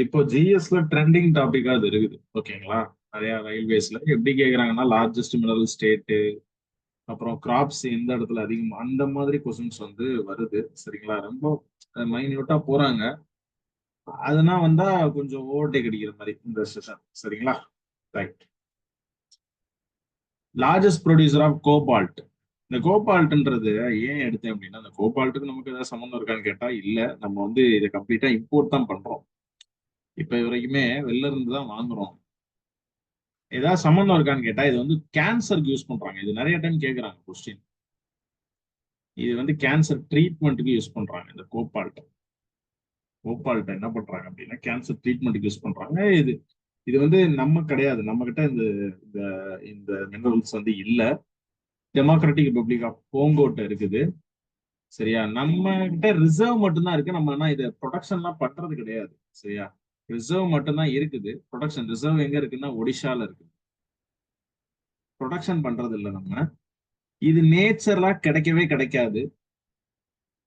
இப்போ ஜிஎஸ்ல ட்ரெண்டிங் டாபிக்கா அது இருக்குது. ஓகேங்களா? நிறைய ரயில்வேஸ்ல எப்படி கேக்குறாங்கன்னா லார்ஜஸ்ட் மினரல் ஸ்டேட், அப்புறம் கிராப்ஸ் எந்த இடத்துல அதிகம், அந்த மாதிரி கொஸ்டின்ஸ் வந்து வருது. சரிங்களா? ரொம்ப மைன்யூட்டா போறாங்க. அதெல்லாம் வந்தா கொஞ்சம் ஓவர்டேக் அடிக்கிற மாதிரி இந்த செஷன். சரிங்களா? Right. Largest producer of cobalt. இந்த கோபால்ட்ன்றது ஏன் எடுத்தேன் அப்படின்னா, இந்த கோபால்ட்டுக்கு நமக்கு ஏதாவது சம்மந்தம் இருக்கான்னு கேட்டா இல்ல. நம்ம வந்து இதை கம்ப்ளீட்டா இம்போர்ட் தான் பண்றோம். இப்ப வரைக்குமே வெளில இருந்து தான் வாங்குறோம். ஏதாவது சம்மந்தம் இருக்கான்னு கேட்டா இது வந்து கேன்சருக்கு யூஸ் பண்றாங்க. இது நிறைய டைம் கேக்குறாங்க கொஸ்டின். இது வந்து கேன்சர் ட்ரீட்மெண்ட்டுக்கு யூஸ் பண்றாங்க. இந்த கோபால்ட் கோபால்ட் என்ன பண்றாங்க அப்படின்னா கேன்சர் ட்ரீட்மெண்ட்டுக்கு யூஸ் பண்றாங்க. இது இது வந்து நம்ம கிடையாது. நம்ம கிட்ட இந்த இந்த இந்த மினரல்ஸ் வந்து இல்ல. டெமோக்ராட்டிக் ரிபப்ளிக் ஆஃப் கோங்கோட்ட இருக்குது. சரியா? நம்ம கிட்ட ரிசர்வ் மட்டும்தான் இருக்கு. நம்ம ஆனா இதை ப்ரொடக்ஷன்லாம் பண்றது கிடையாது. சரியா? ரிசர்வ் மட்டும்தான் இருக்குது. ப்ரொடக்ஷன் ரிசர்வ் எங்க இருக்குன்னா ஒடிஷால இருக்கு. ப்ரொடக்ஷன் பண்றது இல்ல நம்ம. இது நேச்சர்லா கிடைக்கவே கிடைக்காது.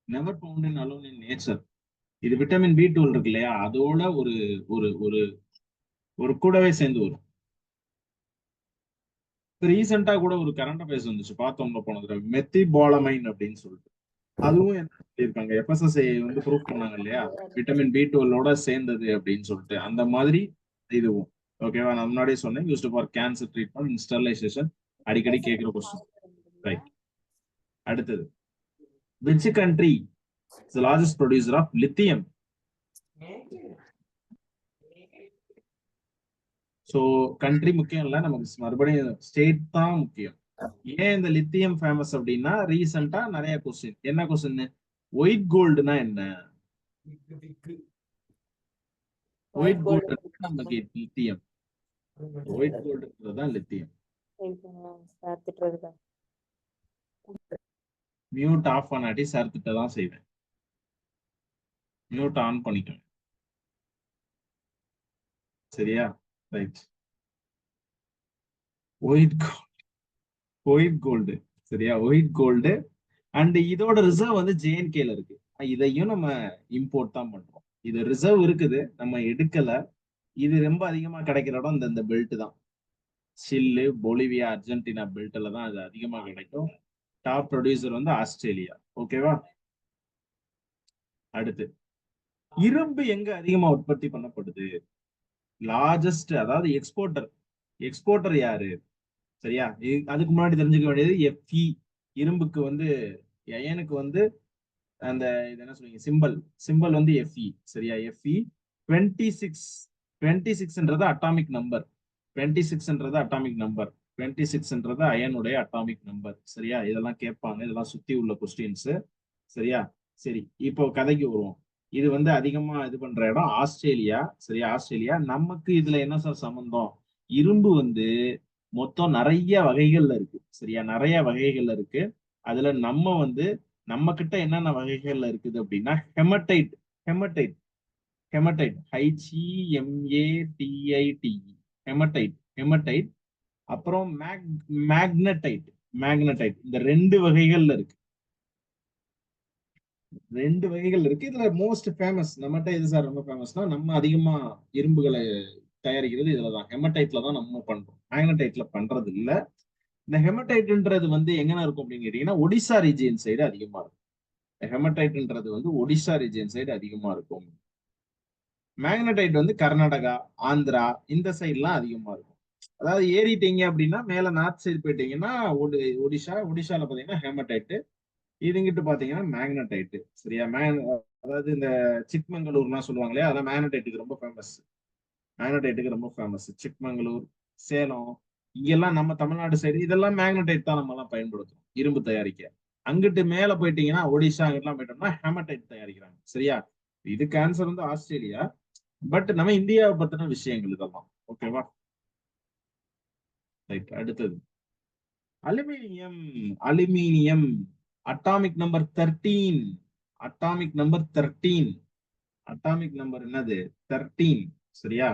Never found in alone in nature. இது விட்டமின் பி12 இருக்கு இல்லையா, அதோட ஒரு ஒரு ஒரு ஒரு கூடவே சேர்ந்து வரும். ரீசெண்டா கூட ஒரு கரண்ட் அஃபேர்ஸ் வந்துச்சு, பார்த்தோம்ல போன தடவை, மெத்திபாலமைன் அப்படின்னு சொல்லிட்டு. அதுவும் என்ன சொல்லியிருக்காங்க, எஃப்எஸ்எஸ்ஐ வந்து ப்ரூவ் பண்ணாங்க இல்லையா, விட்டமின் பி12ஓட சேர்ந்தது அப்படின்னு சொல்லிட்டு. அந்த மாதிரி இதுவும் ஓகேவா. நான் முன்னாடியே சொன்னேன், used for cancer treatment, sterilization, அடிக்கடி கேட்கிற கொஸ்டின். ரைட். அடுத்தது, which country is the largest producer of lithium? So country முக்கியம் இல்ல, நமக்கு மறுபடியும் ஸ்டேட் தான் முக்கியம். ஏன் இந்த லித்தியம் ஃபேமஸ் அப்படின்னா, ரீசெண்டா நிறைய கொஸ்டின். என்ன கொஸ்டின்? ஒயிட் கோல்டுனா என்ன? ஒயிட் கோல்டு நமக்கு லித்தியம். ஒயிட் கோல்டுன்றது தான் லித்தியம். மியூட் ஆஃப் பண்ணாட்டி சர்த்திட்ட தான் செய்வேன். மியூட் ஆன் பண்ணிக்கோங்க. சரியா? ரைட். White white gold. சரியா? White gold. அண்ட் இதோட ரிசர்வ் வந்து ஜேஎன்கேல இருக்கு. இதையும் நம்ம இம்போர்ட் தான் பண்றோம். இது ரிசர்வ் இருக்குது, நம்ம எடுக்கல. இது ரொம்ப அதிகமா கிடைக்கிற இடம் இந்த பெல்ட் தான். சில்லு, பொலிவியா, அர்ஜென்டினா பெல்ட்ல தான் அது அதிகமா கிடைக்கும். டாப் ப்ரொடியூசர் வந்து ஆஸ்திரேலியா. ஓகேவா? அடுத்து, இரும்பு எங்க அதிகமா உற்பத்தி பண்ணப்படுது? லார்ஜஸ்ட், அதாவது எக்ஸ்போர்ட்டர். எக்ஸ்போர்ட்டர் யாரு? சரியா? அதுக்கு முன்னாடி தெரிஞ்சுக்க வேண்டியது எஃப்இ. இரும்புக்கு வந்து, அயனுக்கு வந்து அந்த இது என்ன சொல்றீங்க, சிம்பல் சிம்பல் வந்து எஃப்இ. சரியா? எஃப்இ 26. 26ன்றது அட்டாமிக் நம்பர். 26ன்றது அட்டாமிக் நம்பர். 26ன்றது அயனுடைய அட்டாமிக் நம்பர். சரியா? இதெல்லாம் கேட்பாங்க, இதெல்லாம் சுத்தி உள்ள கொஸ்டின்ஸ். சரியா? சரி, இப்போ கதைக்கு வருவோம். இது வந்து அதிகமா இது பண்ற இடம் ஆஸ்திரேலியா. சரியா? ஆஸ்திரேலியா. நமக்கு இதுல என்ன சார் சம்பந்தம்? இரும்பு வந்து மொத்தம் நிறைய வகைகள்ல இருக்கு. சரியா? நிறைய வகைகள்ல இருக்கு. அதுல நம்ம வந்து நம்ம கிட்ட என்னென்ன வகைகள்ல இருக்குது அப்படின்னா, haematite. Haematite haematite HEMATITE. Haematite. Haematite. அப்புறம் மேக்னடைட். மேக்னடைட். இந்த ரெண்டு வகைகள்ல இருக்கு. ரெண்டு வகைகள் இருக்கு. இதுல மோஸ்ட் ஃபேமஸ் நம்மகிட்ட எது சார் ரொம்ப ஃபேமஸ்னா, நம்ம அதிகமா இரும்புகளை தயாரிக்கிறது இதுலதான், ஹெமடைட்ல தான் நம்ம பண்றோம். மேக்னடைட்ல பண்றது இல்ல. இந்த ஹெமடைட்ன்றது வந்து எங்கன்னா இருக்கும் அப்படின்னு கேட்டீங்கன்னா, ஒடிசா ரீஜியன் சைடு அதிகமா இருக்கும். ஹெமடைட்ன்றது வந்து ஒடிசா ரீஜியன் சைடு அதிகமா இருக்கும். மேக்னடைட் வந்து கர்நாடகா, ஆந்திரா இந்த சைட்லாம் அதிகமா இருக்கும். அதாவது ஏறிட்டீங்க அப்படின்னா மேல நார்த் சைடு போயிட்டீங்கன்னா ஒடிஷால பாத்தீங்கன்னா ஹெமடைட். இதுங்கிட்டு பாத்தீங்கன்னா மேக்னடைட். சரியா? அதாவது இந்த சிக்மங்களூர்லாம் சொல்லுவாங்க இல்லையா, அதெல்லாம் மேக்னடைட்டுக்கு ரொம்ப ஃபேமஸ். மேக்னடைட்டுக்கு ரொம்ப ஃபேமஸ் சிக்மங்களூர், சேலம். இங்கெல்லாம் நம்ம தமிழ்நாடு சைடு இதெல்லாம் மேக்னடைட் தான் நம்ம எல்லாம் பயன்படுத்துறோம் இரும்பு தயாரிக்க. அங்கிட்டு மேல போயிட்டீங்கன்னா ஒடிஷா அங்கிட்டலாம் போயிட்டோம்னா ஹெமடைட் தயாரிக்கிறாங்க. சரியா? இதுக்கு ஆன்சர் வந்து ஆஸ்திரேலியா. பட் நம்ம இந்தியாவை பத்தின விஷயங்கள் இதெல்லாம். ஓகேவா? ரைட். அடுத்தது, aluminium. Aluminium atomic number 13. Atomic number 13. Atomic number என்னது? 13. சரியா?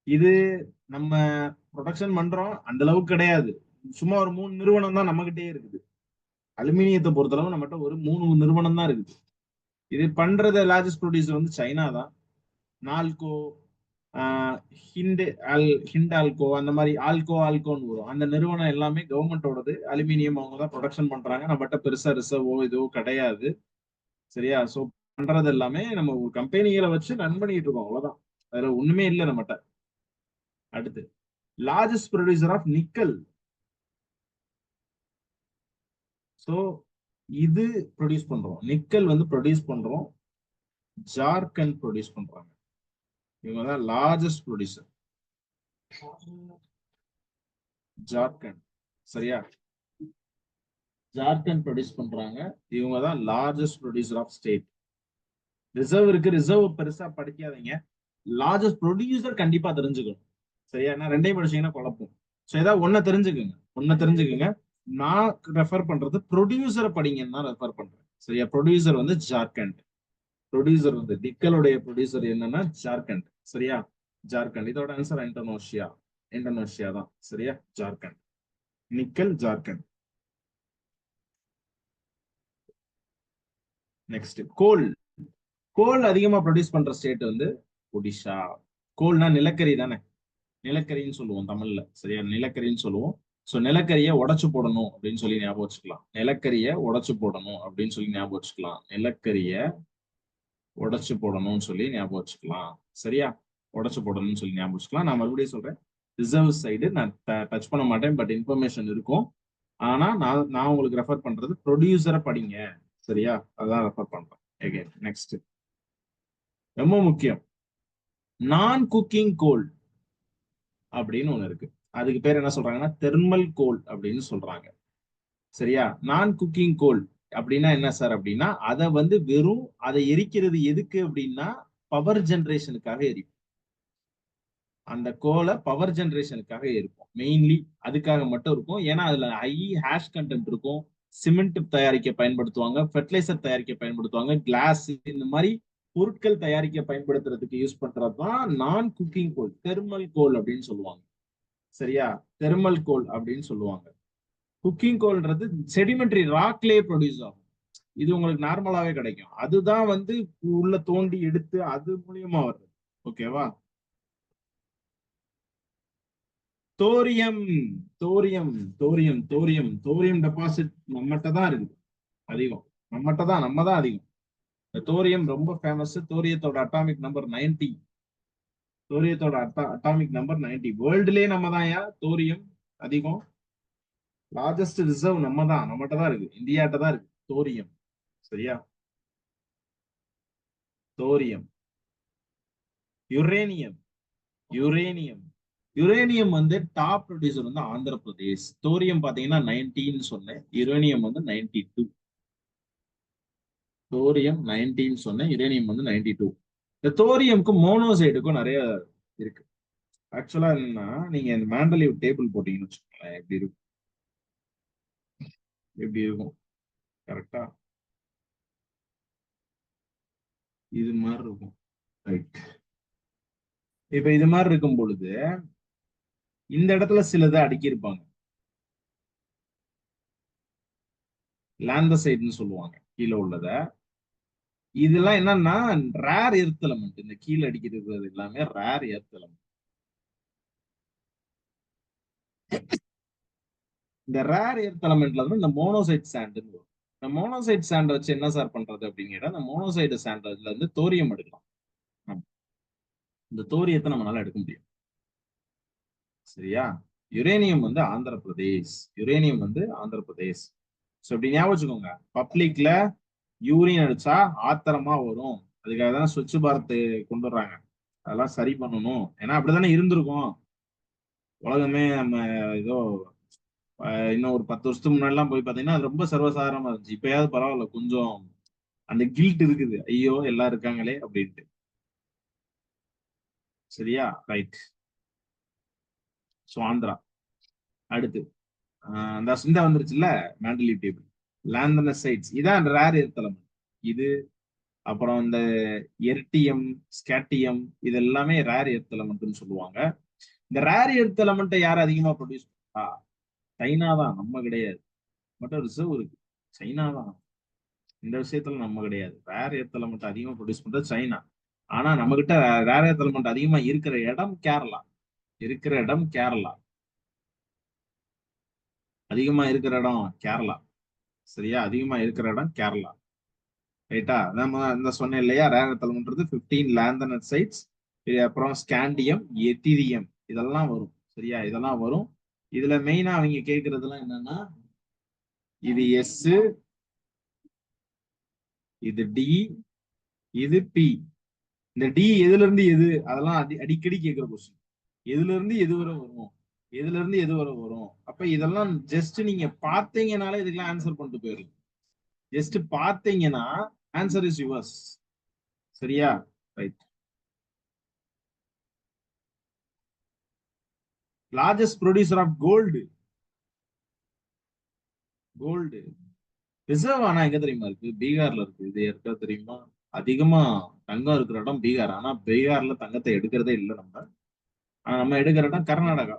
இது நம்ம ப்ரொடக்ஷன் பண்றோம் அந்த அளவுக்கு கிடையாது. சும்மா ஒரு 3 நிறுவனம் தான் நம்மகிட்டே இருக்குது. அலுமினியத்தை பொறுத்தளவு நம்மகிட்ட ஒரு 3 நிறுவனம் தான் இருக்குது. இது பண்றத லார்ஜஸ்ட் ப்ரொடியூசர் வந்து சைனா தான். நால்கோ, ஹிண்டால்கோ, அந்த மாதிரி ஆல்கோன்னு வரும். அந்த நிறுவனம் எல்லாமே கவர்மெண்டோடது. அலுமினியம் அவங்க தான் ப்ரொடக்ஷன் பண்றாங்க. நம்மகிட்ட பெருசா ரிசர்வோ இதுவோ கிடையாது. சரியா? சோ பண்றது எல்லாமே நம்ம ஒரு கம்பெனிகளை வச்சு ரன் பண்ணிட்டு இருக்கோம், அவ்வளவுதான். அதுல ஒண்ணுமே இல்லை நம்மகிட்ட. அடுத்து largest producer of nickel. So இது ப்ரொடியூஸ் பண்றோம், நிக்கல் வந்து ப்ரொடியூஸ் பண்றோம், ஜார்க்கண்ட் ப்ரொடியூஸ் பண்றாங்க. இவங்க தான் லார்ஜஸ்ட் ப்ரொடியூசர், ஜார்க்கண்ட். சரியா? ஜார்க்கண்ட் ப்ரொடியூஸ் பண்றாங்க. இவங்க தான் largest producer of state. Reserve இருக்கு, ரிசர்வ் பெருசா படிக்காதீங்க. லார்ஜஸ்ட் ப்ரொடியூசர் கண்டிப்பா தெரிஞ்சுக்கணும். சரியா? ஏன்னா ரெண்டையும் படிச்சீங்கன்னா குழப்பம். சோ ஏதாவது ஒன்ன தெரிஞ்சுக்குங்க. நான் ரெஃபர் பண்றது ப்ரொடியூசரை படிங்கன்னு தான் ரெஃபர் பண்றேன். சரியா? ப்ரொடியூசர் வந்து ஜார்க்கண்ட். ப்ரொடியூசர் வந்து நிக்கலுடைய ப்ரொடியூசர் என்னன்னா ஜார்க்கண்ட். சரியா? ஜார்க்கண்ட். இதோட ஆன்சர் இந்தோனேஷியா. இந்தோனேஷியா தான். சரியா? ஜார்க்கண்ட், நிக்கல், ஜார்க்கண்ட். நெக்ஸ்ட் கோல். கோல் அதிகமா ப்ரொடியூஸ் பண்ற ஸ்டேட் வந்து ஒடிஷா. கோல்னா நிலக்கரி தானே, நிலக்கரின்னு சொல்லுவோம் தமிழ்ல. சரியா? நிலக்கரின்னு சொல்லுவோம். சோ நிலக்கரியை உடைச்சு போடணும் அப்படின்னு சொல்லி ஞாபகம் வச்சுக்கலாம். நிலக்கரியை உடைச்சு போடணும் அப்படின்னு சொல்லி ஞாபகம் வச்சுக்கலாம். நிலக்கரிய உடைச்சு போடணும்னு சொல்லி ஞாபகம் வச்சுக்கலாம். சரியா? உடைச்சு போடணும்னு சொல்லி ஞாபகம் வச்சுக்கலாம். நான் மறுபடியும் சொல்றேன், ரிசர்வ் சைடு நான் டச் பண்ண மாட்டேன், பட் இன்ஃபர்மேஷன் இருக்கும். ஆனா நான் உங்களுக்கு ரெஃபர் பண்றது ப்ரொடியூசரை படிங்க. சரியா? அதான் ரெஃபர் பண்றேன். அகைன் நெக்ஸ்ட் ரொம்ப முக்கியம், நான் குக்கிங் கோல் அப்படின்னு ஒண்ணு இருக்கு. அதுக்கு பேர் என்ன சொல்றாங்கன்னா தெர்மல் கோல் அப்படின்னு சொல்றாங்க. சரியா? நான் குக்கிங் கோல் அப்படின்னா என்ன சார் அப்படின்னா, அதை வந்து வெறும் அதை எரிக்கிறது எதுக்கு அப்படின்னா பவர் ஜெனரேஷனுக்காக எரிக்கும். அந்த கோலை பவர் ஜெனரேஷனுக்காக இருக்கும் மெயின்லி. அதுக்காக மட்டும் இருக்கும். ஏன்னா அதுல ஹை ஹேஷ் கண்டென்ட் இருக்கும். சிமெண்ட் தயாரிக்க பயன்படுத்துவாங்க, ஃபெர்டிலைசர் தயாரிக்க பயன்படுத்துவாங்க, கிளாஸ், இந்த மாதிரி பொருட்கள் தயாரிக்க பயன்படுத்துறதுக்கு யூஸ் பண்றதுதான் நான் குக்கிங் கோல், தெர்மல் கோல் அப்படின்னு சொல்லுவாங்க. சரியா? தெர்மல் கோல் அப்படின்னு சொல்லுவாங்க. குக்கிங் கோல்ன்றது செடிமெண்ட்ரி ராக்லயே ப்ரொடியூஸ் ஆகும். இது உங்களுக்கு நார்மலாவே கிடைக்கும். அதுதான் வந்து உள்ள தோண்டி எடுத்து அது மூலியமா வருது. ஓகேவா? Thorium, thorium, thorium, thorium, thorium deposit நம்மகிட்ட தான் இருக்குது அதிகம். நம்ம தான் அதிகம். இந்த தோரியம் ரொம்ப ஃபேமஸ். தோரியத்தோட அட்டாமிக் நம்பர் 90. தோரியத்தோட அட்டாமிக் நம்பர் 90. வேர்ல்டுலயே நம்ம தான் தோரியம் அதிகம். லார்ஜஸ்ட் ரிசர்வ் நம்மகிட்ட தான் இருக்கு, இந்தியாட்ட தான் இருக்கு தோரியம். சரியா? தோரியம். யுரேனியம், யுரேனியம், யுரேனியம் வந்து டாப் ப்ரொடியூசர் வந்து ஆந்திர பிரதேஷ். தோரியம் பாத்தீங்கன்னா 90 சொன்னேன், யுரேனியம் வந்து 92. தோரியம் 19 சொன்னேன், யுரேனியம் வந்து 92. இந்த தோரியமுக்கும் மோனோசைடுக்கும் நிறைய இருக்கு. ஆக்சுவலா என்னன்னா, நீங்க இந்த மேண்டலிவ் டேபிள் போட்டீங்கன்னு வச்சுக்கோங்களேன், எப்படி இருக்கும், எப்படி இருக்கும் கரெக்டா இது மாதிரி இருக்கும். ரைட். இப்ப இது மாதிரி இருக்கும் பொழுது இந்த இடத்துல சிலதை அடுக்கியிருப்பாங்க, லாந்தசைட்னு சொல்லுவாங்க கீழே உள்ளத. இதெல்லாம் என்னன்னா ரேர் எர்த் எலமெண்ட். இந்த கீழே அடிக்கிறது எல்லாமே ரேர் எர்த் எலமெண்ட். இந்த ரேர் எர்த் எலமெண்ட்ல வந்து இந்த மோனோசைட் சாண்டுன்னு வரும். இந்த மோனோசைட் சாண்ட் வச்சு என்ன சார் பண்றது அப்படின்னு கேட்டா, இந்த மோனோசைடு சாண்ட்ல இருந்து தோரியம் எடுக்கலாம். இந்த தோரியத்தை நம்மளால எடுக்க முடியும். சரியா? யுரேனியம் வந்து ஆந்திர பிரதேஷ், யுரேனியம் வந்து ஆந்திர பிரதேஷ். சோ இப்படி ஞாபகம் வச்சுக்கோங்க. பப்ளிக்ல யூரின் அடிச்சா ஆத்திரமா வரும். அதுக்காக தான் ஸ்வச் பாரத் கொண்டு வர்றாங்க. அதெல்லாம் சரி பண்ணணும். ஏன்னா அப்படித்தானே இருந்திருக்கும் உலகமே. நம்ம ஏதோ இன்னும் ஒரு 10 வருஷத்துக்கு முன்னாடி எல்லாம் போய் பாத்தீங்கன்னா அது ரொம்ப சர்வசாதாரணமா இருந்துச்சு. இப்பயாவது பரவாயில்ல, கொஞ்சம் அந்த கில்ட் இருக்குது, ஐயோ எல்லாம் இருக்காங்களே அப்படின்ட்டு. சரியா? ரைட். சோ ஆந்திரா. அடுத்து அந்த இந்த வந்துருச்சுல்ல மேண்டலிவ் டேபிள். லாந்தனசைட்ஸ் இதான் ரேர் எர்த் எலமெண்ட். இது அப்புறம் இந்த எர்டியம், ஸ்கேட்டியம், இது எல்லாமே ரேர் எர்த் எலமெண்ட்னு சொல்லுவாங்க. இந்த ரேர் எர்த் எலமெண்ட்டை யார் அதிகமா ப்ரொடியூஸ் பண்ணா? சைனா தான், நம்ம கிடையாது. மட்டும் ரிசர்வ் இருக்கு, சைனா தான். இந்த விஷயத்துல நம்ம கிடையாது. ரேர் எர்த் எலமெண்ட் அதிகமா ப்ரொடியூஸ் பண்றது சைனா. ஆனா நம்ம கிட்ட ரேர் எர்த் எலிமெண்ட் அதிகமா இருக்கிற இடம் கேரளா. இருக்கிற இடம் கேரளா. அதிகமா இருக்கிற இடம் கேரளா. சரியா? அதிகமா இருக்கிற இடம் கேரளா. ரைட்டா? நம்ம இந்த சொன்னேன் இல்லையா, ரேர் எர்த் எலிமெண்ட்றது 15 லேந்தனைட் சைட்ஸ், அப்புறம் ஸ்காண்டியம், எத்திரியம், இதெல்லாம் வரும். சரியா? இதெல்லாம் வரும். இதுல மெயினா அவங்க கேட்கறதுலாம் என்னன்னா, இது எஸ், இது டி, இது பி. இந்த டி எதுல இருந்து எது, அதெல்லாம் அடிக்கடி கேட்கிற கொஸ்டின். எதுல இருந்து எது வரை வரும், எதுல இருந்து எது வரை வரும். அப்ப இதெல்லாம் ஜஸ்ட் நீங்க பார்த்தீங்கனாலே இதுக்கெல்லாம் ஆன்சர் பண்ணிட்டு போயிடலாம். ஜஸ்ட் பார்த்தீங்கன்னா ஆன்சர் இஸ் யுவர்ஸ். சரியா? Right. Largest producer of gold. Gold reserve ஆனா எங்க தெரியுமா இருக்கு? பீகார்ல இருக்கு. இது இருக்கா தெரியுமா? அதிகமா தங்கம் இருக்கிற இடம் பீகார். ஆனா பீகார்ல தங்கத்தை எடுக்கிறதே இல்லை நம்ம. ஆனா நம்ம எடுக்கிற இடம் கர்நாடகா.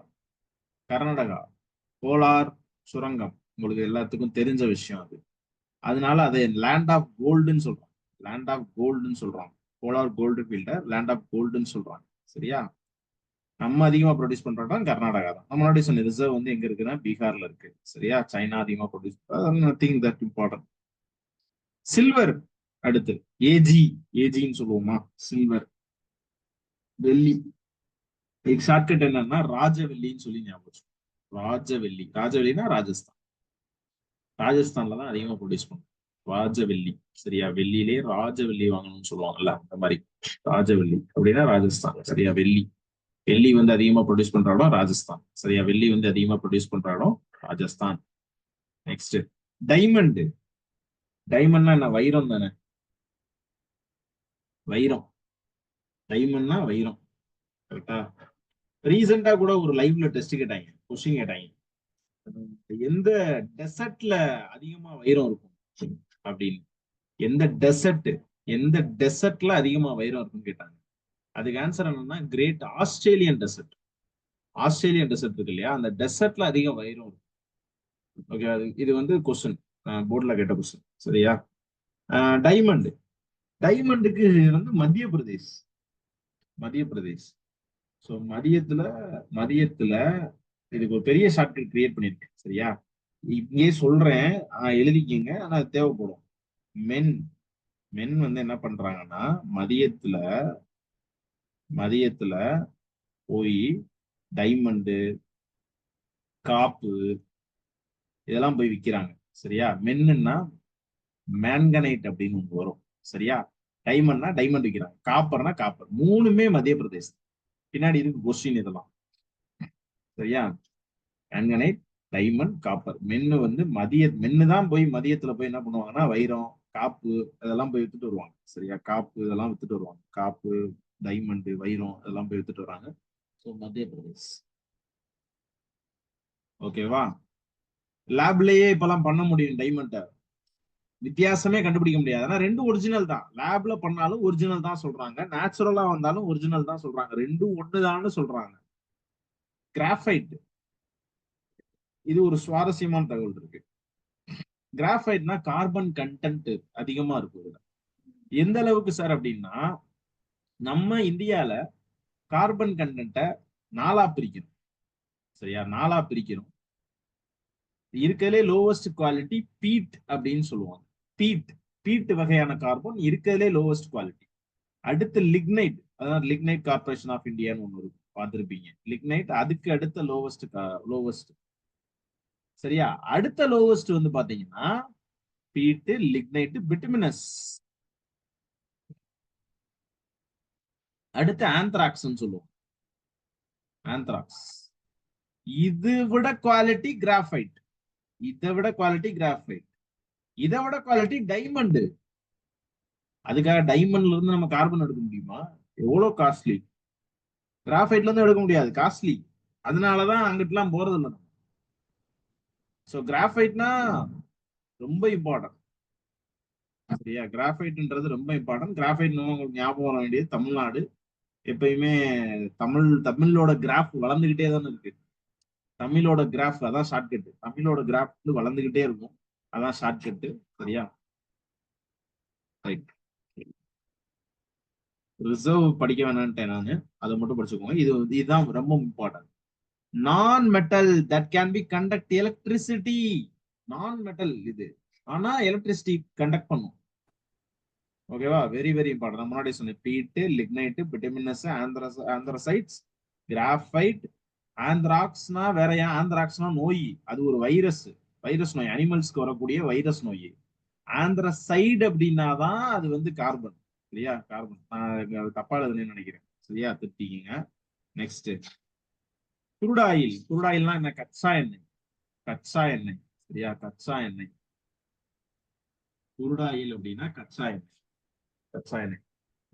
கர்நாடகா கோலார் சுரங்கம் உங்களுக்கு எல்லாத்துக்கும் தெரிஞ்ச விஷயம் அது. அதனால அதை லேண்ட் ஆஃப் கோல்டுன்னு சொல்றோம். லேண்ட் ஆஃப் கோல்டுன்னு சொல்றாங்க. கோலார் கோல்டு ஃபீல்ட லேண்ட் ஆஃப் கோல்டுன்னு சொல்றாங்க. சரியா? நம்ம அதிகமா ப்ரொடியூஸ் பண்ற இடம் கர்நாடகா தான். நம்மளுடைய சொன்ன ரிசர்வ் வந்து எங்க இருக்குன்னா பீகார்ல இருக்கு. சரியா? சைனா அதிகமா produce nothing that important. Silver அடுத்து ஏஜி. ஏஜின்னு சொல்லுவோமா? சில்வர். வெள்ளி. இதுக்கு ஷார்ட்கட் என்னன்னா ராஜவெள்ளின்னு சொல்லி ஞாபகம். ராஜவெள்ளி. ராஜவெள்ளினா ராஜஸ்தான். ராஜஸ்தான்ல தான் அதிகமா ப்ரொடியூஸ் பண்ணும் ராஜவெள்ளி. சரியா? வெள்ளியிலே ராஜவெள்ளி வாங்கணும்னு சொல்லுவாங்கல்ல, அந்த மாதிரி. ராஜவெள்ளி அப்படின்னா ராஜஸ்தான். சரியா? வெள்ளி. வெள்ளி வந்து அதிகமா ப்ரொடியூஸ் பண்ற இடம் ராஜஸ்தான். சரியா? வெள்ளி வந்து அதிகமா ப்ரொடியூஸ் பண்ற இடம் ராஜஸ்தான். Next diamond. டைமண்ட்னா என்ன? வைரம் தானே. வைரம். டைமண்ட்னா வைரம். கரெக்டா? ரீசெண்டா கூட ஒரு லைவ்ல டெஸ்ட் கேட்டாங்க, கொஸ்டின் கேட்டாங்க, எந்த டெசர்ட்ல அதிகமா வைரம் இருக்கும் அப்படின்னு. எந்த டெசர்ட், எந்த டெசர்ட்ல அதிகமா வைரம் இருக்குன்னு கேட்டாங்க. அதுக்கு ஆன்சர் என்னன்னா great Australian desert. Australian desert இருக்கு இல்லையா, அந்த டெசர்ட்ல அதிகம் வைரம் இருக்கும். ஓகே, இது வந்து கொஸ்டின், போர்ட்ல கேட்ட கொஸ்டின். சரியா? டைமண்ட். டைமண்டுக்கு வந்து மத்திய பிரதேஷ். மத்திய பிரதேஷ். ஸோ மதியத்துல, மதியத்துல இதுக்கு ஒரு பெரிய ஷார்ட்கட் கிரியேட் பண்ணிருக்கேன். சரியா? இங்கே சொல்றேன், எழுதிக்கிங்க. ஆனா அது தேவைப்படும். மென். மென் வந்து என்ன பண்றாங்கன்னா மதியத்துல, மதியத்துல போய் டைமண்டு, காப்பு, இதெல்லாம் போய் விற்கிறாங்க. சரியா? மென்னுன்னா மேன்கனைட் அப்படின்னு ஒன்று வரும். சரியா? டைமண்ட்னா டைமண்ட் விற்கிறாங்க. காப்பர்னா காப்பர். மூணுமே மத்திய பிரதேசம். பின்னாடி இருக்கு கொஸ்டின் இதெல்லாம். சரியா? மேன்கனைட், டைமண்ட், காப்பர். மென்னு வந்து மென்னு தான் போய் மதியத்துல போய் என்ன பண்ணுவாங்கன்னா வைரம், காப்பு இதெல்லாம் போய் வித்துட்டு வருவாங்க. சரியா? காப்பு இதெல்லாம் வித்துட்டு வருவாங்க. காப்பு, டைமண்ட், வைரம் இதெல்லாம் போய் வித்துட்டு வராங்க. ஸோ மத்திய பிரதேஷ். ஓகேவா? லேப்லயே இப்பெல்லாம் பண்ண முடியும் டைமண்ட. வித்தியாசமே கண்டுபிடிக்க முடியாது. ஆனா ரெண்டும் ஒரிஜினல் தான். லேப்ல பண்ணாலும் ஒரிஜினல் தான் சொல்றாங்க, நேச்சுரலா வந்தாலும் ஒரிஜினல் தான் சொல்றாங்க. ரெண்டும் ஒண்ணுதான்னு சொல்றாங்க. கிராஃபைட். இது ஒரு சுவாரஸ்யமான தகவல் இருக்கு. கிராஃபைட்னா கார்பன் கண்டென்ட் அதிகமா இருக்கும் இதுல. எந்த அளவுக்கு சார் அப்படின்னா, நம்ம இந்தியால கார்பன் கண்டென்ட்டை 4ஆ பிரிக்கணும். சரியா? 4ஆ பிரிக்கணும். இருக்கிறதுலே லோவஸ்ட் குவாலிட்டி பீட் அப்படின்னு சொல்லுவாங்க. பீட். பீட் வகையான கார்பன் இருக்கிறதுலே லோவஸ்ட் குவாலிட்டி. அடுத்து லிக்னைட். அதாவது லிக்னைட் கார்பரேஷன் ஆஃப் இந்தியான்னு ஒண்ணு இருக்கும், பார்த்திருப்பீங்க. லிக்னைட் அதுக்கு அடுத்த லோவஸ்ட். லோவஸ்ட். சரியா? அடுத்த லோவஸ்ட் வந்து பாத்தீங்கன்னா பீட்டு, லிக்னைட், பிட்டுமினஸ். அடுத்து ஆந்த்ராக்ஸ் சொல்லுவோம். ஆந்த்ராக்ஸ். இது விட குவாலிட்டி கிராஃபைட். இதை விட குவாலிட்டி கிராஃபைட். இதை விட குவாலிட்டி டைமண்ட். அதுக்காக டைமண்ட்ல இருந்து நம்ம கார்பன் எடுக்க முடியுமா? எவ்வளவு காஸ்ட்லி. கிராஃபைட்ல இருந்து எடுக்க முடியாது, காஸ்ட்லி. அதனாலதான் அங்கிட்டுலாம் போறது இல்லை. ஸோ கிராஃபைட்னா ரொம்ப இம்பார்ட்டன்ட். சரியா? கிராஃபைட்ன்றது ரொம்ப இம்பார்ட்டன்ட். கிராஃபைட் உங்களுக்கு ஞாபகம் வர வேண்டியது தமிழ்நாடு. எப்பயுமே தமிழோட கிராஃப் வளர்ந்துகிட்டே தானே இருக்கு. தமிழோட கிராஃப் அதான் ஷார்ட்கட். தமிழோட கிராஃப் வந்து வளர்ந்துகிட்டே இருக்கும். அதான் ஷார்ட்கட். சரியா? ரைட். ரிசர்வ் படிக்க வேணான்ட்டேன் நானு, அதை மட்டும் படிச்சுக்கோங்க. இதுதான் ரொம்ப இம்பார்ட்டன்ட். நான் metal that can be conduct electricity. நான் மெட்டல் இது, ஆனா எலக்ட்ரிசிட்டி கண்டக்ட் பண்ணும். ஓகேவா? Very very important. நான் முன்னாடி சொன்னேன், பீட்டு, லிக்னைட், பிட்டுமினஸ், ஆந்திரசைட்ஸ், கிராஃபைட். ஆந்த்ராக்ஸ்னா வேற ஏன்? ஆந்த்ராக்ஸ்னா நோய், அது ஒரு வைரஸ். வைரஸ் நோய், அனிமல்ஸ்க்கு வரக்கூடிய வைரஸ் நோய். ஆந்திரசைடு அப்படின்னா தான் அது வந்து கார்பன். சரியா? கார்பன். நான் தப்பா எழுதுனேன்னு நினைக்கிறேன். சரியா? திருத்திக்கிங்க. Next, crude oil. குருடாயில்னா என்ன? கச்சா எண்ணெய். கச்சா எண்ணெய். சரியா? கச்சா எண்ணெய். குருடாயில் அப்படின்னா கச்சா எண்ணெய். கச்சா எண்ணெய்.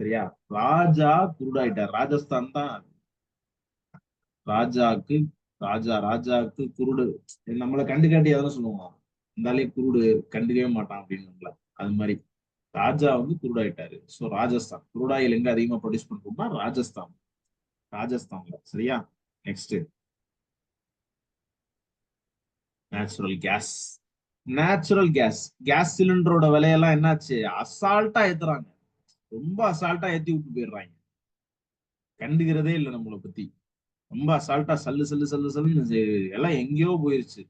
சரியா? ராஜா குருடாயிட்டார். ராஜஸ்தான் தான் ராஜாக்கு. ராஜாக்கு குருடு. நம்மளை கண்டுகாட்டி எதாவது சொல்லுவோம், இருந்தாலே குருடு, கண்டுக்கவே மாட்டான் அப்படின்னு. அது மாதிரி ராஜா வந்து குருடாயிட்டாரு. சோ ராஜஸ்தான். குருடாயில் எங்க அதிகமா ப்ரொடியூஸ் பண்றோம்னா ராஜஸ்தான். ராஜஸ்தான்ல. சரியா? Next, natural gas. Natural gas. Gas சிலிண்டரோட விலையெல்லாம் என்னாச்சு? அசால்ட்டா ஏத்துறாங்க. ரொம்ப அசால்ட்டா ஏத்தி விட்டு போயிடுறாங்க. கண்டுக்கிறதே இல்லை நம்மளை பத்தி. ரொம்ப அசால்ட்டா சல்லு சல்லு சல்லு சல்லுன்னு எல்லாம் எங்கேயோ போயிருச்சு.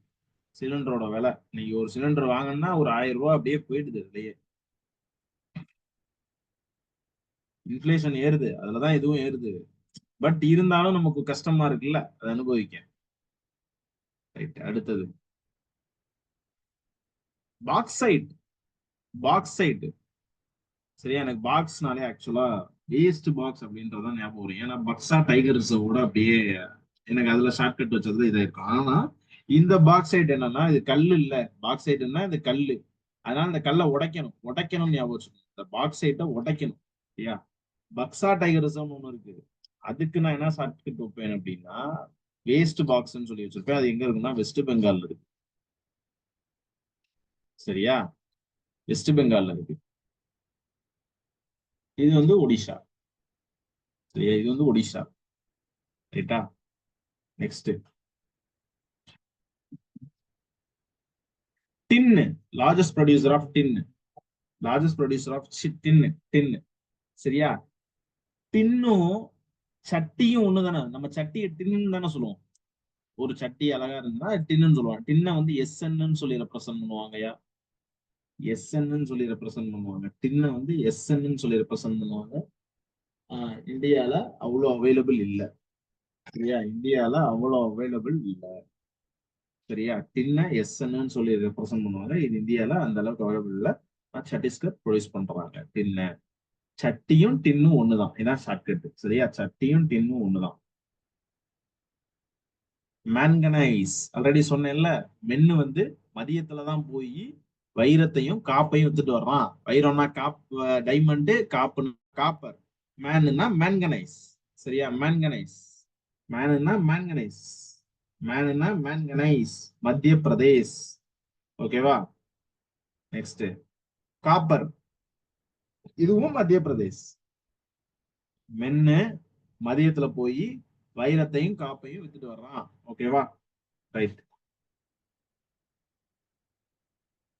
சிலிண்டரோட விலை இன்னைக்கு ஒரு சிலிண்டர் வாங்கினா ஒரு 1000 ரூபாய் அப்படியே போயிடுது. அதுலயே இன்ஃபிளேஷன் ஏறுது, அதுலதான் எதுவும் ஏறுது. பட் இருந்தாலும் நமக்கு கஷ்டமா இருக்குல்ல, அதை அனுபவிக்க. ரைட். அடுத்தது பாக்ஸைட். பாக்ஸைட். சரியா? எனக்கு பாக்ஸ்னாலே ஆக்சுவலா வேஸ்ட் பாக்ஸ் அப்படின்றதான் ஞாபகம் வரும். ஏன்னா பக்ஸா டைகர்ஸோட அப்படியே எனக்கு அதுல ஷார்ட்கட் வச்சது இதா இருக்கும். ஆனா இந்த பாக்ஸைட் என்னன்னா, இது கல்லு இல்ல. பாக்ஸைட்னா இந்த கல்லு. அதனால இந்த கல்லை உடைக்கணும். உடைக்கணும்னு ஞாபகம் வச்சுக்கணும். இந்த பாக்ஸைட்டை உடைக்கணும். சரியா? பக்ஸா டைகரிசம் ஒண்ணு இருக்கு. அதுக்கு நான் என்ன ஷார்ட்கட் வைப்பேன் அப்படின்னா, வேஸ்ட் பாக்ஸ்ன்னு சொல்லி வச்சிருப்பேன். அது எங்க இருக்குன்னா வெஸ்ட் பெங்கால்ல இருக்கு. சரியா? வெஸ்ட் பெங்கால்ல இருக்கு. இது வந்து ஒடிஷா. சரியா? இது வந்து ஒடிஷா. ரைட்டா? Next, tin. Largest producer of tin. Largest producer of tin. Tin. சரியா? டின்னும் சட்டியும் ஒண்ணுதானே. நம்ம சட்டியை டின்னு தானே சொல்லுவோம். ஒரு சட்டி அழகா இருந்தா டின்னு சொல்லுவாங்க. டின்னை வந்து எஸ்என்னு சொல்லி ரெப்ரசென்ட் பண்ணுவாங்கயா. எஸ்என்னு சொல்லி ரெப்ரசென்ட் பண்ணுவாங்க. டின்னை வந்து எஸ்என்னு சொல்லி ரெப்ரசென்ட் பண்ணுவாங்க. இந்தியால அவ்வளோ அவைலபிள் இல்ல. சரியா? இந்தியால அவ்வளோ அவைலபிள் இல்ல. சரியா? டின்ன எஸ்என்னு சொல்லி ரெப்ரசென்ட் பண்ணுவாங்க. இது இந்தியால அந்த அளவுக்கு அவைலபிள் இல்ல. சத்தீஸ்கர் ப்ரொடியூஸ் பண்றாங்க டின்ன. சட்டியும் டின்னும் ஒண்ணுதான். இதான் ஷார்ட்கட். சரியா? சட்டியும் டின்னும் ஒண்ணுதான். மேங்கனைஸ் ஆல்ரெடி சொன்னேன்ல. மென்னு வந்து மதியத்துலதான் போய் வைரத்தையும் காப்பையும் வித்துட்டு வர்றான். வைரம்னா காப், டைமண்ட். காப்புன்னு காப்பர். மேனுன்னா மேங்கனைஸ். சரியா? மேங்கனைஸ். மேனுன்னா மேங்கனைஸ். மேனுன்னா மேங்கனைஸ். மத்திய பிரதேஷ். ஓகேவா? Next, copper. இதுவும் மத்திய பிரதேஷ். மென்னு மதியத்துல போய் வைரத்தையும் காப்பையும் வித்துட்டு வர்றான். ஓகேவா? ரைட்.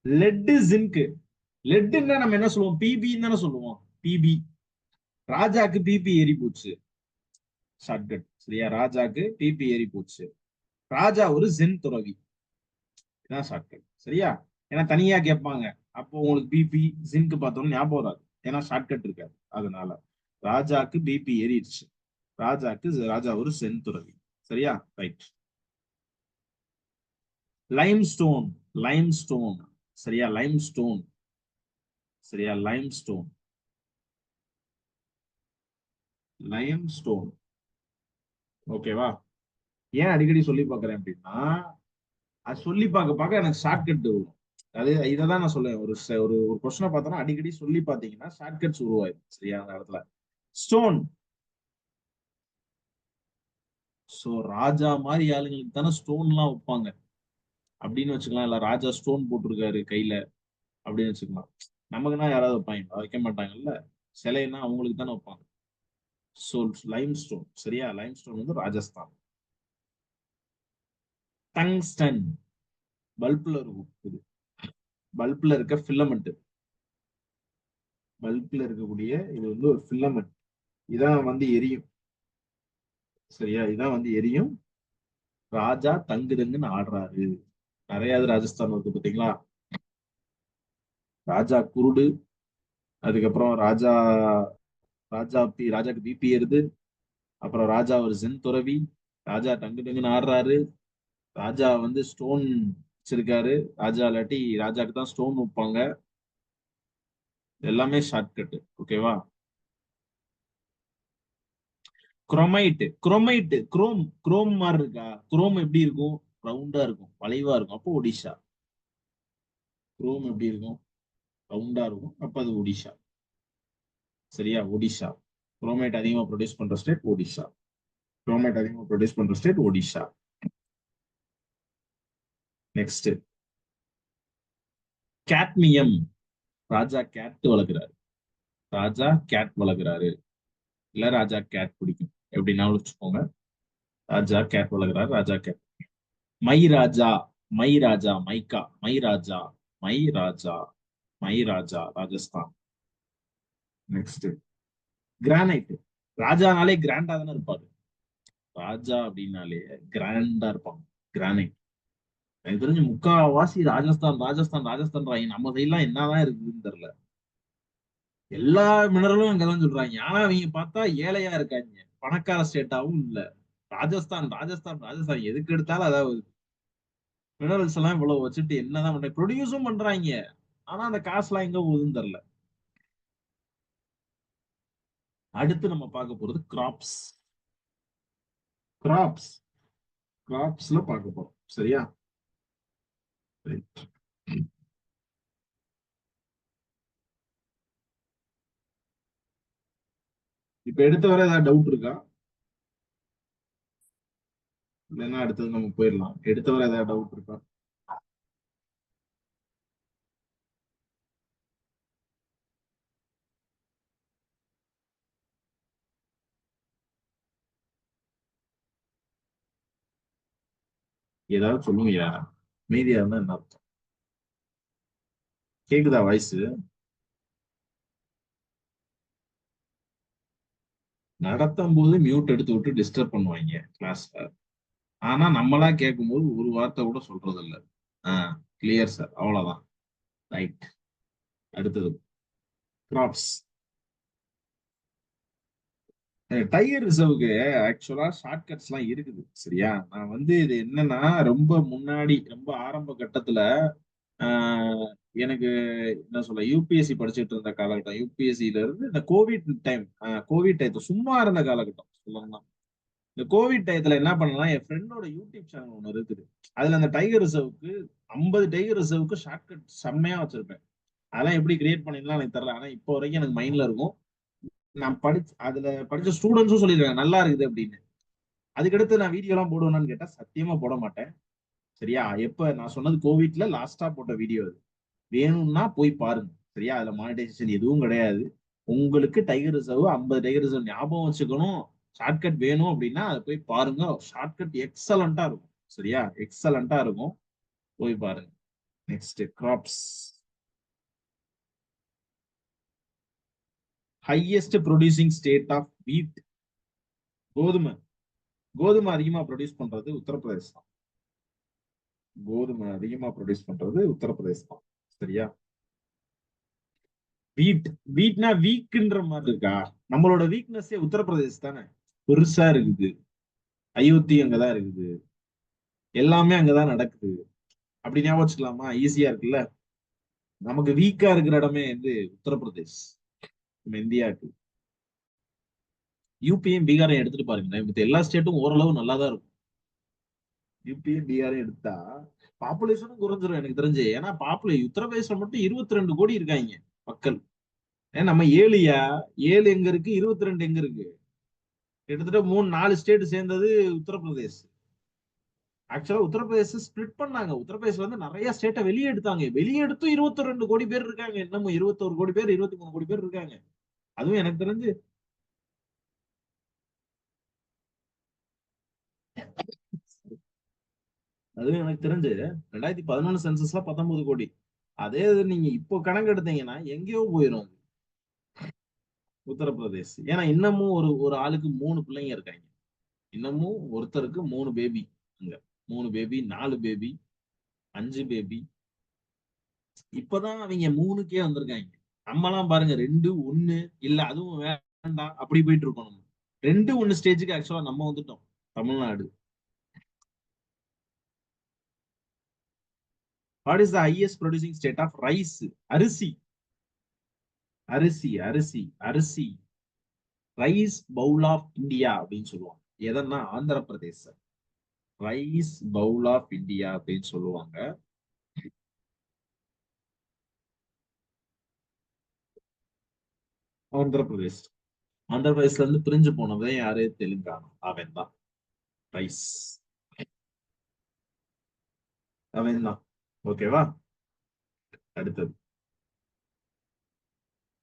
Let, zinc. லெட்னா நம்ம என்ன சொல்லுவோம்? பிபின்னு தானே சொல்லுவோம். பிபி. ராஜாக்கு பிபி ஏறி போச்சு. ஷார்ட்கட். சரியா? ராஜாக்கு பிபி ஏறி போச்சு. ராஜா ஒரு ஜென் துறவி. இதான் ஷார்ட்கட். சரியா? ஏன்னா தனியா கேட்பாங்க. அப்போ உங்களுக்கு பிபி ஜிங்க் பார்த்தோம்னு ஞாபகம் வராது. ஏன்னா ஷார்ட்கட் இருக்காது. அதனால ராஜாக்கு பிபி ஏறிடுச்சு. ராஜா ஒரு சென் துறவி. சரியா? Right. Limestone. Limestone. சரியா? Limestone. சரியா? Limestone. Limestone. ஓகேவா? ஏன் அடிக்கடி சொல்லி பார்க்கறேன் அப்படின்னா, அது சொல்லி பார்க்க பார்க்க எனக்கு ஷார்ட்கட் வரும். அது இதை தான் நான் சொல்லுவேன். ஒரு ஒரு கொஸ்டினை பார்த்தோம்னா அடிக்கடி சொல்லி பார்த்தீங்கன்னா ஷார்ட்கட்ஸ் உருவாயிடும். சரியா? அந்த இடத்துல ஸ்டோன். சோ ராஜா மாதிரி ஆளுங்களுக்கு தானே ஸ்டோன் எல்லாம் வைப்பாங்க அப்படின்னு வச்சுக்கலாம். இல்ல ராஜா ஸ்டோன் போட்டிருக்காரு கையில அப்படின்னு வச்சுக்கலாம். நமக்குன்னா யாராவது வைப்பாங்க? வைக்க மாட்டாங்கல்ல. சிலைன்னா அவங்களுக்கு தானே வைப்பாங்க. So Lime stone. சரியா? லைம் ஸ்டோன் வந்து ராஜஸ்தான். டங்ஸ்டன். பல்ப்ல இருக்கும் இது. பல்ப்ல இருக்க ஃபிலமெண்ட். பல்ப்ல இருக்கக்கூடிய இது வந்து ஒரு ஃபிலமெண்ட். இதான் வந்து எரியும். சரியா, இதான் வந்து எரியும். ராஜா தங்கு தங்குன்னு ஆடுறாரு. நிறைய ராஜஸ்தான் வருது பாத்தீங்களா. ராஜா குருடு, அதுக்கப்புறம் ராஜாக்கு பிபி ஏறுது. அப்புறம் ராஜா ஒரு ஜென் துறவி. ராஜா டங்கு டங்குன்னு ஆடுறாரு. ராஜா வந்து ஸ்டோன் வச்சிருக்காரு. ராஜா இல்லாட்டி ராஜாக்கு தான் ஸ்டோன் வைப்பாங்க. எல்லாமே ஷார்ட்கட். ஓகேவா. குரோம் மாதிரி இருக்கா. குரோம் எப்படி இருக்கும்? ரவுண்டா இருக்கும், வளைவா இருக்கும், அப்போ ஒடிஷா. குரோம் எப்படி இருக்கும்? ரவுண்டா இருக்கும், அப்ப அது ஒடிஷா. சரியா, ஒடிஷா. குரோமைட் அதிகமா ப்ரொடியூஸ் பண்ற ஸ்டேட் ஒடிஷா. குரோமைட் அதிகமா ப்ரொடியூஸ் பண்ற ஸ்டேட் ஒடிஷா. Next, cadmium. ராஜா கேட் வளர்க்குறாரு. ராஜா கேட் வளர்க்குறாரு. இல்ல ராஜா கேட் பிடிக்கும், எப்படின்னாலும் வச்சுக்கோங்க. ராஜா கேட் வளர்க்குறாரு. ராஜா கேட். மை ராஜா. மை ராஜா, மைக்கா, மை ராஜா. மை ராஜா. மை ராஜா, ராஜஸ்தான். Next, granite. ராஜானாலே கிராண்டா தானே இருப்பாரு. ராஜா அப்படின்னாலே கிராண்டா இருப்பாங்க. கிரானைட். எனக்கு தெரிஞ்சு முக்காவாசி ராஜஸ்தான் ராஜஸ்தான் ராஜஸ்தான் நம்ம சைட்லாம் என்னதான் இருக்குதுன்னு தெரியல. எல்லா மினரலும் அங்கதான் சொல்றாங்க. ஆனா அவங்க பார்த்தா ஏழையா இருக்காங்க, பணக்கார ஸ்டேட்டாவும் இல்ல. ராஜஸ்தான் ராஜஸ்தான் ராஜஸ்தான் எதுக்கு எடுத்தாலும் அதாவது மினரல்ஸ் எல்லாம் இவ்வளவு வச்சுட்டு என்னதான் பண்றாங்க, ப்ரொடியூஸும் பண்றாங்க. ஆனா அந்த காசு எல்லாம் எங்க போகுதுன்னு தெரியல. அடுத்து நம்ம பார்க்க போறது கிராப்ஸ். கிராப்ஸ் கிராப்ஸ்ல பார்க்க போறோம். சரியா. Right. இப்ப எடுத்த வரை ஏதாவது டவுட் இருக்கா? இல்லைன்னா அடுத்தது நம்ம போயிடலாம். எடுத்த வரை ஏதாவது டவுட் இருக்கா? ஏதாவது சொல்லுங்கய்யா. மீதியா இருந்தா என்ன அர்த்தம்? கேக்குதா வாய்ஸ்? நடத்தும் போது மியூட் எடுத்து விட்டு டிஸ்டர்ப் பண்ணுவாங்க கிளாஸ்ல. ஆனா நம்மளா கேட்கும் போது ஒரு வார்த்தை கூட சொல்றது இல்ல. கிளியர் சார், அவ்வளவுதான். ரைட். அடுத்தது கிராப்ஸ். டைகர் ரிசர்வுக்கு ஆக்சுவலா ஷார்ட்கட்ஸ் எல்லாம் இருக்குது. சரியா, நான் வந்து இது என்னன்னா, ரொம்ப முன்னாடி ரொம்ப ஆரம்ப கட்டத்துல ஆஹ், எனக்கு என்ன சொல்ல, யூபிஎஸ்சி படிச்சுட்டு இருந்த காலகட்டம். யூபிஎஸ்சில இருந்து இந்த கோவிட் டைம், கோவிட் டயத்துல சும்மா இருந்த காலகட்டம் சொல்லணும்னா, இந்த கோவிட் டயத்துல என்ன பண்ணலாம், என் ஃப்ரெண்டோட யூடியூப் சேனல் ஒன்று இருக்குது. அதுல அந்த டைகர் ரிசர்வுக்கு 50 டைகர் ரிசர்வுக்கு ஷார்ட்கட் செம்மையா வச்சிருப்பேன். அதெல்லாம் எப்படி கிரியேட் பண்ணிடலாம் எனக்கு தெரியல. ஆனா இப்போ வரைக்கும் எனக்கு மைண்ட்ல இருக்கும். நான் அதுல படிச்ச ஸ்டூடெண்ட்ஸும் சொல்லிடுறாங்க நல்லா இருக்குது அப்படின்னு. அதுக்கடுத்து நான் வீடியோ எல்லாம் போடுவேன்னு கேட்டா சத்தியமா போட மாட்டேன். சரியா, எப்ப நான் சொன்னது கோவிட்ல லாஸ்டா போட்ட வீடியோ அது. வேணும்னா போய் பாருங்க. சரியா, அதுல மானிட்டைசேஷன் எதுவும் கிடையாது. உங்களுக்கு டைகர் ரிசர்வ் 50 டைகர் ரிசர்வ் ஞாபகம் வச்சுக்கணும், ஷார்ட்கட் வேணும் அப்படின்னா அதை போய் பாருங்க. ஷார்ட்கட் எக்ஸலண்டா இருக்கும். சரியா, எக்ஸலண்டா இருக்கும். போய் பாருங்க. Next, crops. Highest producing state of wheat. கோதுமை. கோதுமை அதிகமா ப்ரொடியூஸ் பண்றது உத்தரப்பிரதேசம் தான். கோதுமை அதிகமா ப்ரொடியூஸ் பண்றது உத்தரப்பிரதேசம் தான். சரியா. வீட். வீட்னா வீக்ன்ற மாதிரி இருக்கா? நம்மளோட வீக்னஸே உத்தரப்பிரதேஷ் தானே. பெருசா இருக்குது. அயோத்தி அங்கதான் இருக்குது. எல்லாமே அங்கதான் நடக்குது. அப்படி ஞாபகம் வச்சுக்கலாமா? ஈஸியா இருக்குல்ல. நமக்கு வீக்கா இருக்கிற இடமே வந்து உத்தரப்பிரதேஷ் நம்ம இந்தியாவுக்கு. யூபியும் பீகாரையும் எடுத்துட்டு பாருங்க, இப்ப எல்லா ஸ்டேட்டும் ஓரளவு நல்லா தான் இருக்கும். யூபியும் பீகாரையும் எடுத்தா பாப்புலேஷனும் குறைஞ்சிரும் எனக்கு தெரிஞ்சு. ஏன்னா உத்தரப்பிரதேசம் மட்டும் 22 கோடி இருக்காங்க மக்கள். ஏன் நம்ம 7யா? 7 எங்க இருக்கு, 22 எங்க இருக்கு? கிட்டத்தட்ட 3 4 ஸ்டேட் சேர்ந்தது உத்தரப்பிரதேஷ். ஆக்சுவலா உத்தரப்பிரதேச ஸ்பிளிட் பண்ணாங்க. உத்தரப்பிரதேசல இருந்து நிறைய ஸ்டேட்டை வெளியே எடுத்தாங்க. வெளியே எடுத்தும் 22 கோடி பேர் இருக்காங்க. இன்னமும் 21 கோடி பேர், 23 கோடி பேர் இருக்காங்க. அதுவும் எனக்கு தெரிஞ்சு அதுவும் எனக்கு தெரிஞ்சு 2011 சென்சஸ்ல 19 கோடி. அதே இது நீங்க இப்போ கணக்கு எடுத்தீங்கன்னா எங்கேயோ போயிடும். உத்தரப்பிரதேஷ். ஏன்னா இன்னமும் ஒரு ஒரு ஆளுக்கு 3 பிள்ளைங்க இருக்காங்க. இன்னமும் ஒருத்தருக்கு 3 பேபி. அங்க 3 பேபி, 4 பேபி, 5 பேபி. இப்பதான் அவங்க 3க்கே வந்திருக்காங்க. நம்மலாம் பாருங்க 2, 1 இல்ல அதுவும் வேண்டாம் அப்படி போயிட்டு இருக்கோம் நம்ம. 2, 1 ஸ்டேஜுக்கு ஆக்சுவலா நம்ம வந்துட்டோம் Tamil Nadu. What is the highest producing state of rice? அரிசி அரிசி அரிசி அரிசி ரைஸ் பவுல் ஆஃப் இந்தியா அப்படின்னு சொல்லுவாங்க. எதன்னா Andhra Pradesh rice bowl of India அப்படின்னு சொல்லுவாங்க. ஆந்திர பிரதேஷ். ஆந்திர பிரதேஷ்ல இருந்து பிரிஞ்சு போனவன் யாரு? தெலுங்கானா. அவன் தான் ரைஸ். அவன் தான். ஓகேவா? அடுத்தது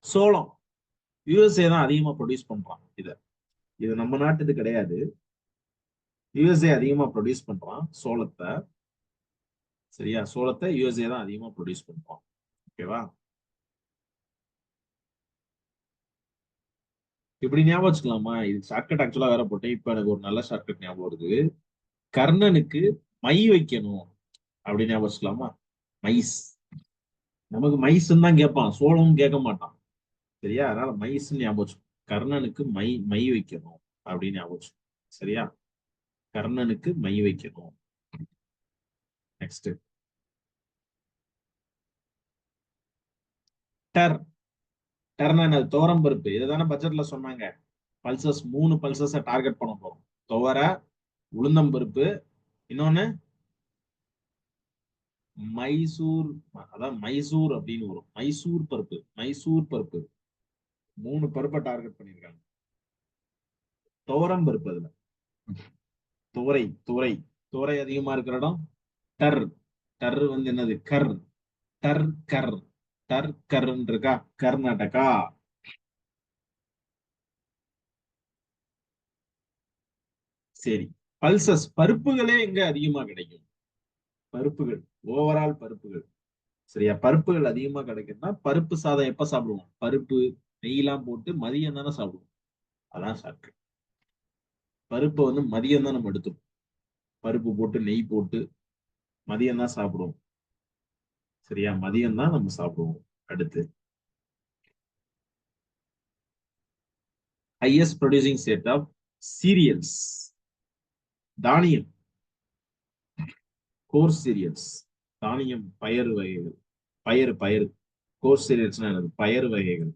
சோளம். யுஎஸ்ஏ தான் அதிகமா ப்ரொடியூஸ் பண்றான். இது நம்ம நாட்டுது கிடையாது. யுஎஸ்ஏ அதிகமா ப்ரொடியூஸ் பண்றான் சோளத்தை. சரியா? சோளத்தை யுஎஸ்ஏ தான் அதிகமா ப்ரொடியூஸ் பண்றான். ஓகேவா? இப்படி ஞாபகம் வச்சுக்கலாமா? இது ஷார்ட்கட் ஆக்சுவலா வேற போட்டேன். இப்ப எனக்கு ஒரு நல்ல ஷார்ட்கட் ஞாபகம் வருது. கர்ணனுக்கு மை வைக்கணும் அப்படின்னு ஞாபகம் வச்சுக்கலாமா? மைஸ். நமக்கு மைஸ்ன்னு தான் கேட்பான், சோளமும் கேட்க மாட்டான். சரியா? அதனால மைஸ்ன்னு ஞாபகம் வச்சுக்கோ. கர்ணனுக்கு மை மை வைக்கணும் அப்படின்னு ஞாபகம் வச்சுக்கோ. சரியா? கர்ணனுக்கு மை வைக்கணும். நெக்ஸ்ட் டர். டர்னா என்னது? துவரம் பருப்பு. இதுதானே பட்ஜெட்ல சொன்னாங்க. பல்சஸ் 3 பல்சஸ டார்கெட் பண்ண போறோம். துவர, உளுந்தம் பருப்பு, இன்னொன்னு மைசூர். அதான் மைசூர் அப்படின்னு வரும். மைசூர் பருப்பு. மைசூர் பருப்பு. 3 பருப்பை டார்கெட் பண்ணிருக்காங்க. துவரம் பருப்பு. அதுல துவரை. துவரை. துவரை அதிகமா இருக்கிற இடம் டர். டர் வந்து என்னது? கர். டர் கர். டர் கர்ன்னு இருக்கா? கர்நாடகா. சரி. பல்சஸ் பருப்புகளே எங்க அதிகமா கிடைக்கும்? பருப்புகள். ஓவரால் பருப்புகள். சரியா? பருப்புகள் அதிகமா கிடைக்கும்னா பருப்பு சாதம் எப்ப சாப்பிடுவோம்? பருப்பு நெய்யெல்லாம் போட்டு மதியம் தானே சாப்பிடுவோம். அதான் சாப்பிட்டு பருப்பை வந்து மதியம் தான் நம்ம எடுத்துப்போம். பருப்பு போட்டு நெய் போட்டு மதியம் தான் சாப்பிடுவோம். சரியா? மதியம் தான் நம்ம சாப்பிடுவோம். அடுத்து highest producing state of cereals. தானியம். Coarse cereals. தானியம் பயறு வகைகள். பயறு பயறு. கோர்ஸ் சீரியல்ஸ்னா என்னது? பயறு வகைகள்.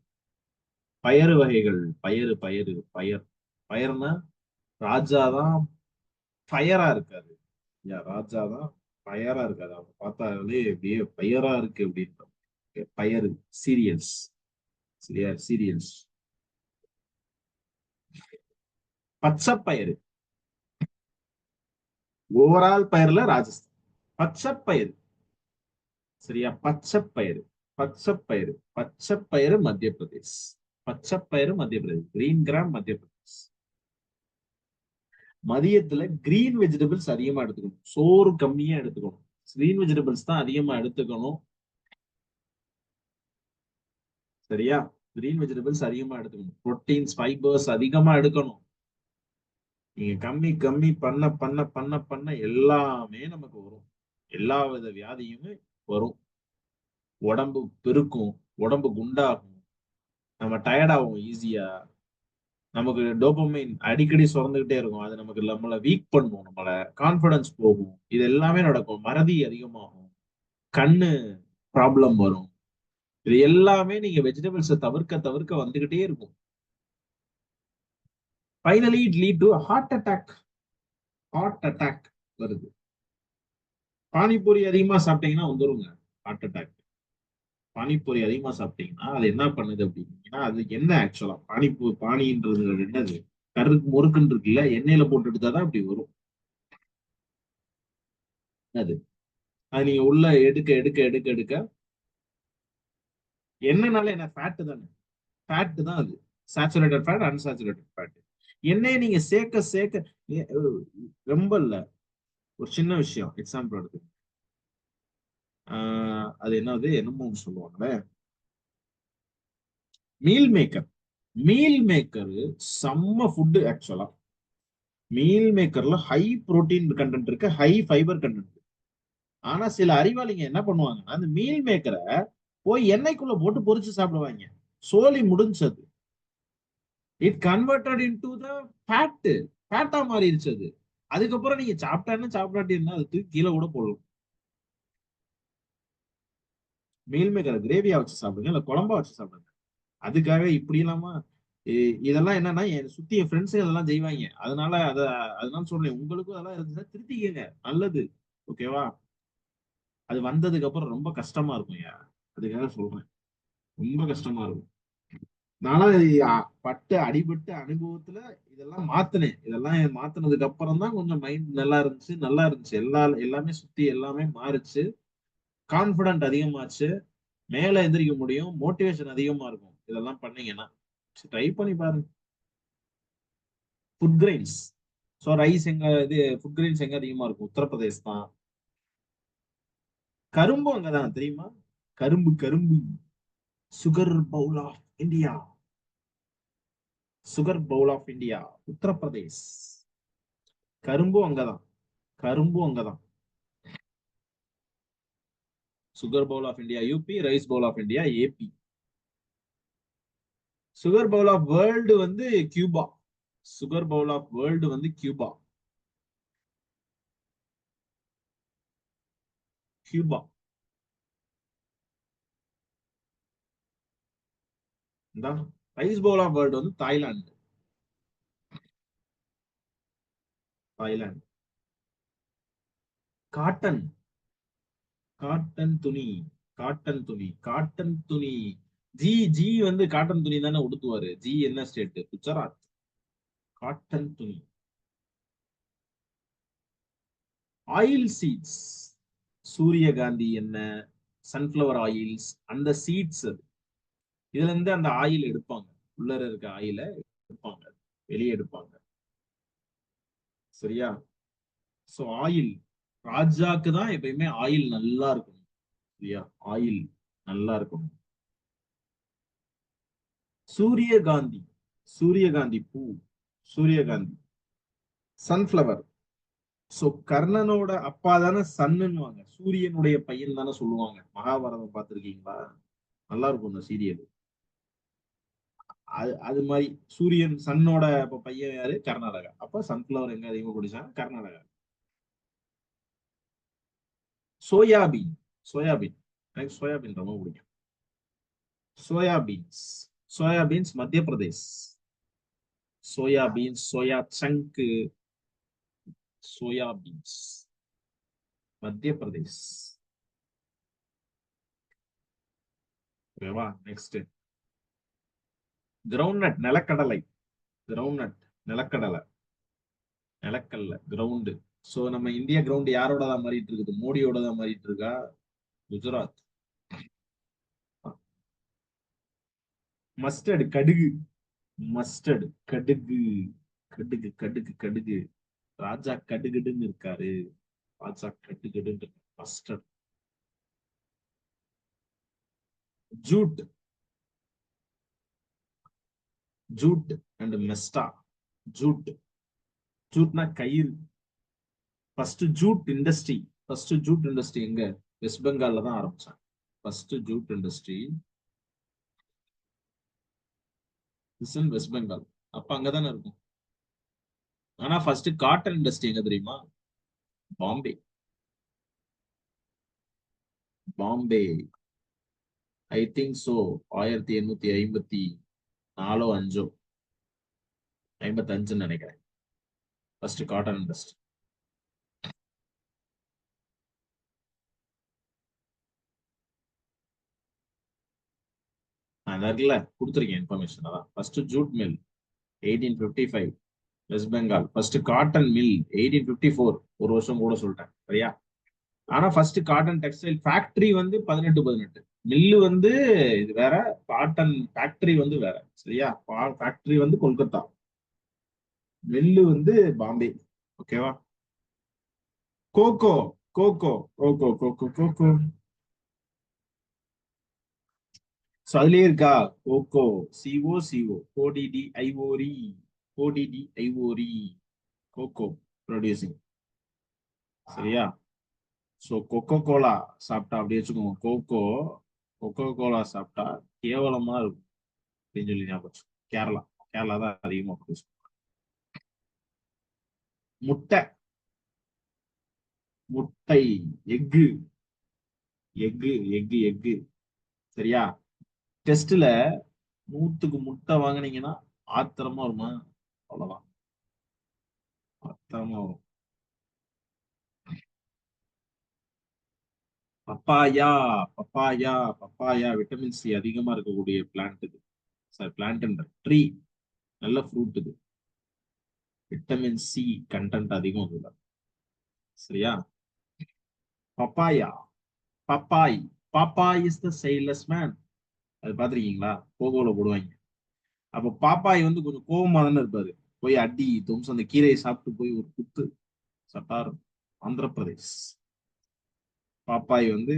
பயறு வகைகள். பயறு பயறு பயர். பயர்னா ராஜா தான் ஃபயரா இருக்காரு. ராஜா தான் ஃபயரா இருக்காரு. அவங்க பார்த்தாலே அப்படியே ஃபயரா இருக்கு அப்படின்னு. பயறு. சீரியல்ஸ். சரியா? சீரியல்ஸ். பச்சைப்பயிறு. ஓவரால் பயிர்ல ராஜஸ்தான். பச்சைப்பயிறு. சரியா? பச்சைப்பயிறு. பச்சைப்பயிறு. பச்சைப்பயிறு மத்திய பிரதேஷ். பச்சைப்பயிறு மத்திய பிரதேஷ். கிரீன் கிராம் மத்திய பிரதேஷ். மதியத்துல கிரீன் வெஜிடபிள்ஸ் அதிகமா எடுத்துக்கணும். சோறு கம்மியா எடுத்துக்கணும். கிரீன் வெஜிடபிள்ஸ் தான் அதிகமா எடுத்துக்கணும். சரியா? கிரீன் வெஜிடபிள்ஸ் அதிகமா எடுத்துக்கணும். புரோட்டீன்ஸ் ஃபைபர்ஸ் அதிகமா எடுக்கணும். நீங்க கம்மி கம்மி பண்ண பண்ண பண்ண பண்ண எல்லாமே நமக்கு வரும். எல்லா வித வியாதியுமே வரும். உடம்பு பெருக்கும். உடம்பு குண்டாகும். நம்ம டயர்ட் ஆகும் ஈஸியா. நமக்கு டோபமைன் அடிக்கடி சுரந்துகிட்டே இருக்கும். அது நமக்கு நம்மள வீக் பண்ணும். நம்மள கான்பிடன்ஸ் போகும். இது எல்லாமே நடக்கும். மறதி அதிகமாகும். கண்ணு ப்ராப்ளம் வரும். இது எல்லாமே நீங்க வெஜிடபிள்ஸை தவிர்க்க தவிர்க்க வந்துகிட்டே இருக்கும். Finally it lead to heart attack. Heart attack வருது. பானிபூரி அதிகமா சாப்பிட்டீங்கன்னா வந்துருங்க ஹார்ட் அட்டாக். பானிபூரி அதிகமா சாப்பிட்டீங்கன்னா அது என்ன பண்ணுது அப்படின்னா, அது என்ன ஆக்சுவலா பானின்றது என்னது? கருக்கு முறுக்குன்னு இருக்குல்ல, எண்ணெயில போட்டு எடுத்தாதான் அப்படி வரும். அது அது நீங்க உள்ள எடுக்க எடுக்க எடுக்க எடுக்க எண்ணெய்னால என்ன? ஃபேட் தானே. ஃபேட் தான் அது. Saturated fat, unsaturated fat. எண்ணெயை நீங்க சேர்க்க சேர்க்க ரொம்ப இல்ல. ஒரு சின்ன விஷயம் எக்ஸாம்பிள் எடுத்து அது என்னது? என்னமோ சொல்லுவாங்களே, மீல் மேக்கர். மீல் மேக்கர் செம்ம ஃபுட் ஆக்சுவலா. மீல் மேக்கர்ல ஹை புரோட்டீன் கண்டென்ட் இருக்கு, ஹை ஃபைபர் கண்டென்ட். ஆனா சில அறிவாளிங்க என்ன பண்ணுவாங்கன்னா, அந்த மீல் மேக்கரை போய் எண்ணெய்க்குள்ள போட்டு பொரிச்சு சாப்பிடுவாங்க. சோலி முடிஞ்சது. It converted into the fat. ஃபேட்டா மாறிடுச்சு அது. அதுக்கப்புறம் நீங்க சாப்பிட்டான்னு சாப்பிடாட்டி என்ன, அது தூக்கி கீழே கூட போடலாம். மீல் மேக்கரை கிரேவியா வச்சு சாப்பிடுங்க, இல்ல குழம்பா வச்சு சாப்பிடுங்க. அதுக்காக இப்படி இல்லாம இதெல்லாம் என்னன்னா, என் சுத்தி என் ஃப்ரெண்ட்ஸே இதெல்லாம் செய்வாங்க. அதனால சொல்றேன், உங்களுக்கும் அதெல்லாம் இருந்துச்சுன்னா திருத்திக்கங்க, நல்லது. ஓகேவா? அது வந்ததுக்கு அப்புறம் ரொம்ப கஷ்டமா இருக்கும். அதுக்காக சொல்றேன், ரொம்ப கஷ்டமா இருக்கும். நானும் பட்டு அடிபட்டு அனுபவத்துல இதெல்லாம் மாத்தினேன். இதெல்லாம் மாத்தினதுக்கு அப்புறம் தான் கொஞ்சம் மைண்ட் நல்லா இருந்துச்சு, நல்லா இருந்துச்சு. எல்லாமே சுத்தி எல்லாமே மாறுச்சு. கான்பிடன்ட் அதிகமாச்சு. மேல எந்திரிக்க முடியும். மோட்டிவேஷன் அதிகமா இருக்கும் இதெல்லாம் பண்ணீங்கன்னா. ட்ரை பண்ணி பாருங்க. Food grains. ஸோ ரைஸ் எங்க, இது ஃபுட் கிரெயின்ஸ் எங்க அதிகமா இருக்கும்? உத்தரப்பிரதேஷ் தான். கரும்பும் அங்கதான், தெரியுமா? கரும்பு கரும்பு. Sugar bowl of India. Sugar bowl of India Uttar Pradesh. கரும்பும் அங்கதான். கரும்பும் அங்கதான். Sugar bowl of India UP, rice bowl of India AP. Sugar bowl of world வந்து Cuba. Sugar bowl of world வந்து Cuba. Cuba. Rice bowl of world வந்து Thailand. Thailand. Cotton. Cotton துணி. Cotton துணி. Cotton துணி. G G வந்து cotton துணி தானே உடுத்துவாரு. ஜி என்ன ஸ்டேட்? குஜராத். காட்டன் துணி. Oil seeds. சூரியகாந்தி எண்ணெய், சன்ஃபிளவர் ஆயில்ஸ், அந்த சீட்ஸ் அது. இதுல இருந்து அந்த ஆயில் எடுப்பாங்க. உள்ளர இருக்க ஆயில எடுப்பாங்க, வெளியே எடுப்பாங்க. சரியா? சோ ஆயில், ராஜாக்கு தான் எப்பயுமே ஆயில் நல்லா இருக்கணும். சரியா? ஆயில் நல்லா இருக்கணும். சூரியகாந்தி. சூரியகாந்தி பூ. சூரியகாந்தி. சன்ஃபிளவர். சோ கர்ணனோட அப்பா தானே சன்னுன்னுவாங்க. சூரியனுடைய பையன் தானே சொல்லுவாங்க. மகாபாரதம் பார்த்திருக்கீங்களா? நல்லா இருக்கும் இந்த சீரியல். அது அது மாதிரி சூரியன் சன்னோட பையன் யாரு? கர்நாடகா. அப்ப சன்ஃபிளவர் எங்க அதிகமா பிடிச்சாங்க? கர்நாடகா. சோயாபீன். சோயாபீன். எனக்கு சோயாபீன் ரொம்ப பிடிக்கும். Soybeans. Soybeans Madhya Pradesh. Soybeans, soya chunk. Soybeans Madhya Pradesh. ஓகேவா? நெக்ஸ்ட் கிரவுண்ட்நட், நிலக்கடலை. கிரவுண்ட்நட், நிலக்கடலை. நிலக்கல்ல கிரவுண்ட். சோ நம்ம இந்தியா கிரவுண்ட் யாரோட தான் மாறிட்டு இருக்குது? மோடியோட தான் மாறிட்டு இருக்கா? குஜராத். மஸ்டர்ட், கடுகு. மஸ்டர்ட், கடுகு. கடுகு கடுகு கடுகு. ராஜா கடுகுடுன்னு இருக்காரு. ராஜா கடுகுடுன்னு. Mustard. Jute. Jute and mesta. Jute. ஜூட்னா கயிறு. First jute industry. First jute industry எங்க? வெஸ்ட் பெங்கால்ல தான் ஆரம்பிச்சாங்க. First jute industry is in West Bengal. அப்ப அங்கதானே இருக்கும். ஆனா ஃபர்ஸ்ட் காட்டன் இண்டஸ்ட்ரி எங்க தெரியுமா? Bombay. Bombay. I think so. 1854 5 55 நினைக்கிறேன். First cotton industry. நான் இருக்குல்ல கொடுத்துருக்கேன் இன்ஃபர்மேஷன். அதான் first jute mill 1855 West Bengal. First cotton mill 1854. ஒரு வருஷம் கூட சொல்லிட்டேன். சரியா? ஆனா ஃபர்ஸ்ட் காட்டன் டெக்ஸ்டைல் ஃபேக்டரி வந்து 1818. மில்லு வந்து இது வேற. காட்டன் ஃபேக்டரி வந்து வேற. சரியா? ஃபேக்டரி வந்து கொல்கத்தா. மில்லு வந்து பாம்பே. ஓகேவா? Cocoa. Cocoa cocoa cocoa cocoa. அதுலயே இருக்கா cocoa, CO CODDIORE, CODDIORE, cocoa producing. சரியா? சோ கொக்கோ கோலா சாப்பிட்டா அப்படி வச்சுக்கோங்க, கொக்கோ கோலா சாப்பிட்டா கேவலமா இருக்கும் அப்படின்னு சொல்லி ஞாபகம் வச்சுக்கோங்க. கேரளா கேரளா தான் அதிகமா ப்ரொடியூஸ். முட்டை, முட்டை, எக்கு, எக்கு. சரியா? டெஸ்ட்ல 100க்கு முட்டை வாங்குனீங்கன்னா ஆத்திரமா வருமா? அவ்வளவுதான், ஆத்திரமா வரும். பப்பாயா, பப்பாயா விட்டமின் சி அதிகமா இருக்கக்கூடிய பிளான்ட் இது. சாரி, பிளான்ட் ட்ரீ, நல்ல ஃப்ரூட் இது. விட்டமின் சி கண்டென்ட் அதிகம் இதுல. சரியா? பப்பாயா, பப்பாய், Popeye is the childless man. அது பாத்திருக்கீங்களா? போகோல போடுவாங்க. அப்ப பாப்பாய் வந்து கொஞ்சம் கோவமா தானே இருப்பாரு. போய் அடி தும்சம் அந்த கீரையை சாப்பிட்டு போய் ஒரு குத்து சட்டார். ஆந்திர பிரதேஷ். பாப்பாய் வந்து